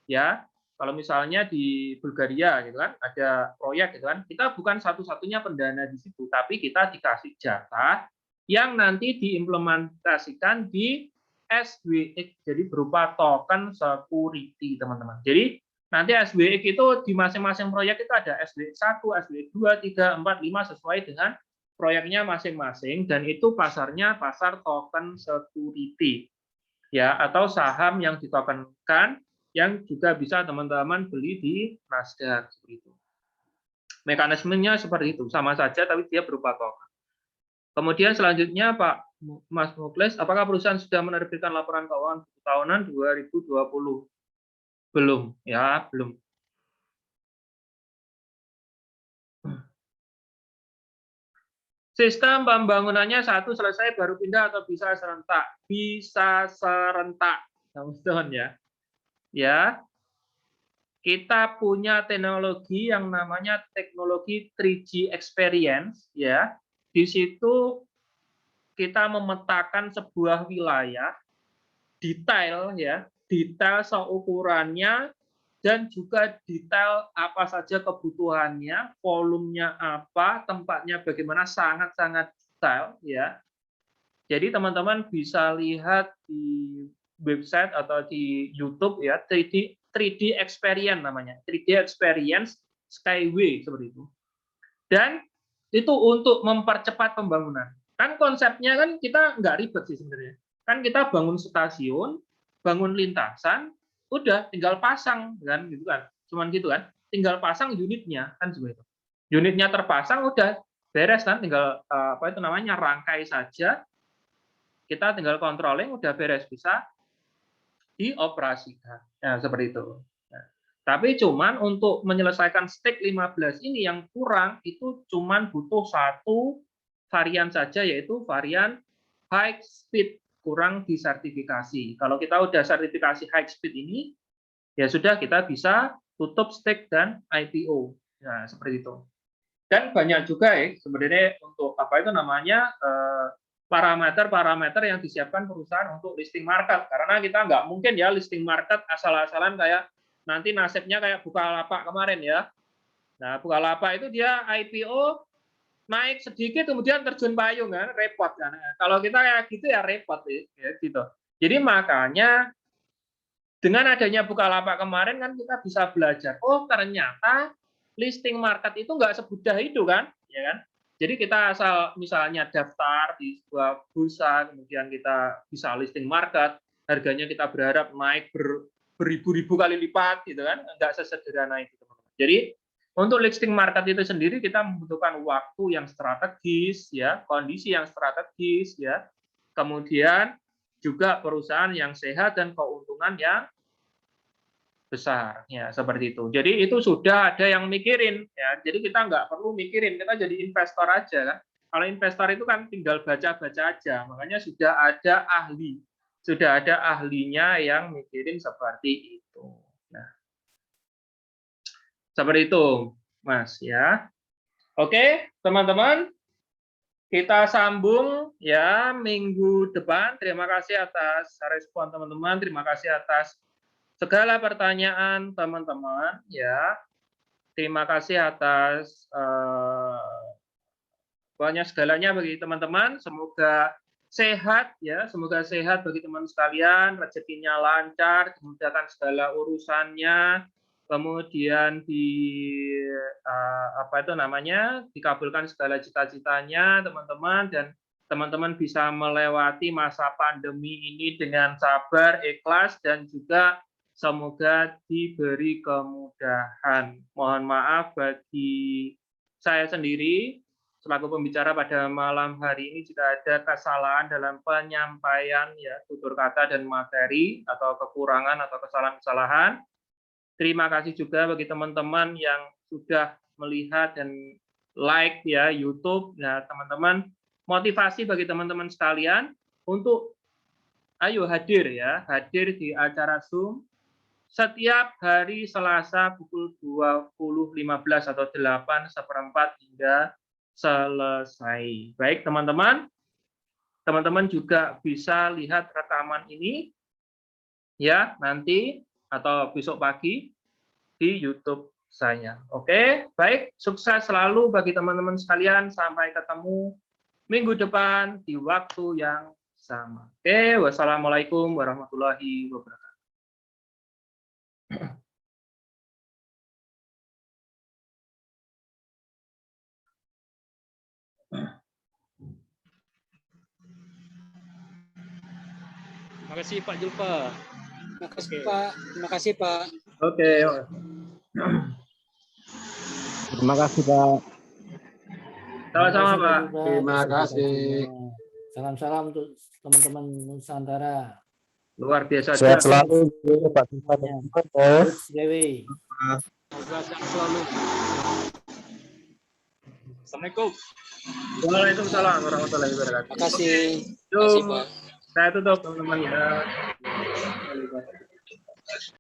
ya. Kalau misalnya di Bulgaria gitu kan ada proyek gitu kan, kita bukan satu-satunya pendana di situ, tapi kita dikasih jatah yang nanti diimplementasikan di SWX, jadi berupa token security, teman-teman. Jadi nanti SWX itu di masing-masing proyek itu ada SWX 1, SWX 2, 3, 4, 5 sesuai dengan proyeknya masing-masing, dan itu pasarnya pasar token security ya, atau saham yang ditokenkan yang juga bisa teman-teman beli di Nasdaq seperti itu. Mekanismenya seperti itu, sama saja tapi dia berupa token. Kemudian selanjutnya Pak Mas Muklis, apakah perusahaan sudah menerbitkan laporan keuangan tahunan 2020? Belum, ya, belum. Sistem pembangunannya satu selesai baru pindah atau bisa serentak? Bisa serentak, teman-teman ya. Ya, kita punya teknologi yang namanya teknologi 3G Experience ya. Di situ kita memetakan sebuah wilayah detail ya, detail seukurannya dan juga detail apa saja kebutuhannya, volumenya apa, tempatnya bagaimana, sangat-sangat detail ya. Jadi teman-teman bisa lihat di website atau di YouTube ya, 3D Experience namanya, 3D Experience Skyway seperti itu. Dan itu untuk mempercepat pembangunan. Kan konsepnya kan kita nggak ribet sih sebenarnya. Kan kita bangun stasiun, bangun lintasan, udah tinggal pasang kan gitu kan. Cuman gitu kan. Tinggal pasang unitnya kan seperti itu. Unitnya terpasang udah beres kan, tinggal apa itu namanya rangkai saja. Kita tinggal controlling udah beres, bisa dioperasikan. Nah, seperti itu. Nah, tapi cuman untuk menyelesaikan stek 15 ini yang kurang itu cuman butuh satu varian saja, yaitu varian high speed, kurang disertifikasi. Kalau kita udah sertifikasi high speed ini, ya sudah kita bisa tutup stek dan IPO. Nah, seperti itu. Dan banyak juga ya sebenarnya untuk apa itu namanya parameter-parameter yang disiapkan perusahaan untuk listing market, karena kita nggak mungkin ya listing market asal-asalan kayak nanti nasibnya kayak Bukalapak kemarin ya. Nah, Bukalapak itu dia IPO naik sedikit kemudian terjun payung kan, repot kan. Kalau kita kayak gitu ya repot ya gitu. Jadi makanya dengan adanya Bukalapak kemarin kan kita bisa belajar, oh ternyata listing market itu nggak semudah itu kan, ya kan? Jadi kita asal misalnya daftar di sebuah bursa, kemudian kita bisa listing market, harganya kita berharap naik beribu-ribu kali lipat, gitu kan? Nggak sesederhana itu, teman-teman. Jadi untuk listing market itu sendiri kita membutuhkan waktu yang strategis, ya, kondisi yang strategis, ya, kemudian juga perusahaan yang sehat dan keuntungan yang besar, ya seperti itu. Jadi itu sudah ada yang mikirin, ya. Jadi kita nggak perlu mikirin, kita jadi investor aja kan. Kalau investor itu kan tinggal baca-baca aja, makanya sudah ada ahli, sudah ada ahlinya yang mikirin seperti itu. Nah, seperti itu, Mas ya. Oke, teman-teman, kita sambung ya minggu depan. Terima kasih atas respon teman-teman, terima kasih atas segala pertanyaan teman-teman ya. Terima kasih atas banyak segalanya bagi teman-teman. Semoga sehat ya, semoga sehat bagi teman sekalian, rezekinya lancar, dimudahkan segala urusannya, kemudian apa itu namanya, dikabulkan segala cita-citanya teman-teman, dan teman-teman bisa melewati masa pandemi ini dengan sabar, ikhlas, dan juga semoga diberi kemudahan. Mohon maaf bagi saya sendiri, selaku pembicara pada malam hari ini jika ada kesalahan dalam penyampaian ya tutur kata dan materi atau kekurangan atau kesalahan-kesalahan. Terima kasih juga bagi teman-teman yang sudah melihat dan like ya YouTube. Nah, teman-teman, motivasi bagi teman-teman sekalian untuk ayo hadir ya, hadir di acara Zoom setiap hari Selasa pukul 20.15 atau 8:15 hingga selesai. Baik teman-teman, teman-teman juga bisa lihat rekaman ini ya nanti atau besok pagi di YouTube saya. Oke, baik, sukses selalu bagi teman-teman sekalian. Sampai ketemu minggu depan di waktu yang sama. Oke, wassalamualaikum warahmatullahi wabarakatuh. Terima kasih Pak Julfa. Terima kasih Pak. Terima kasih Pak. Oke. Terima kasih Pak. Sama-sama Pak. Terima kasih. Salam-salam untuk teman-teman Nusantara. Luar biasa. Sehat selalu Pak Sultan. Dewi. Semoga sehat selalu. Assalamualaikum. Waalaikumsalam warahmatullahi wabarakatuh. Terima kasih. Yuk, Pak. saya tutup teman-teman ya.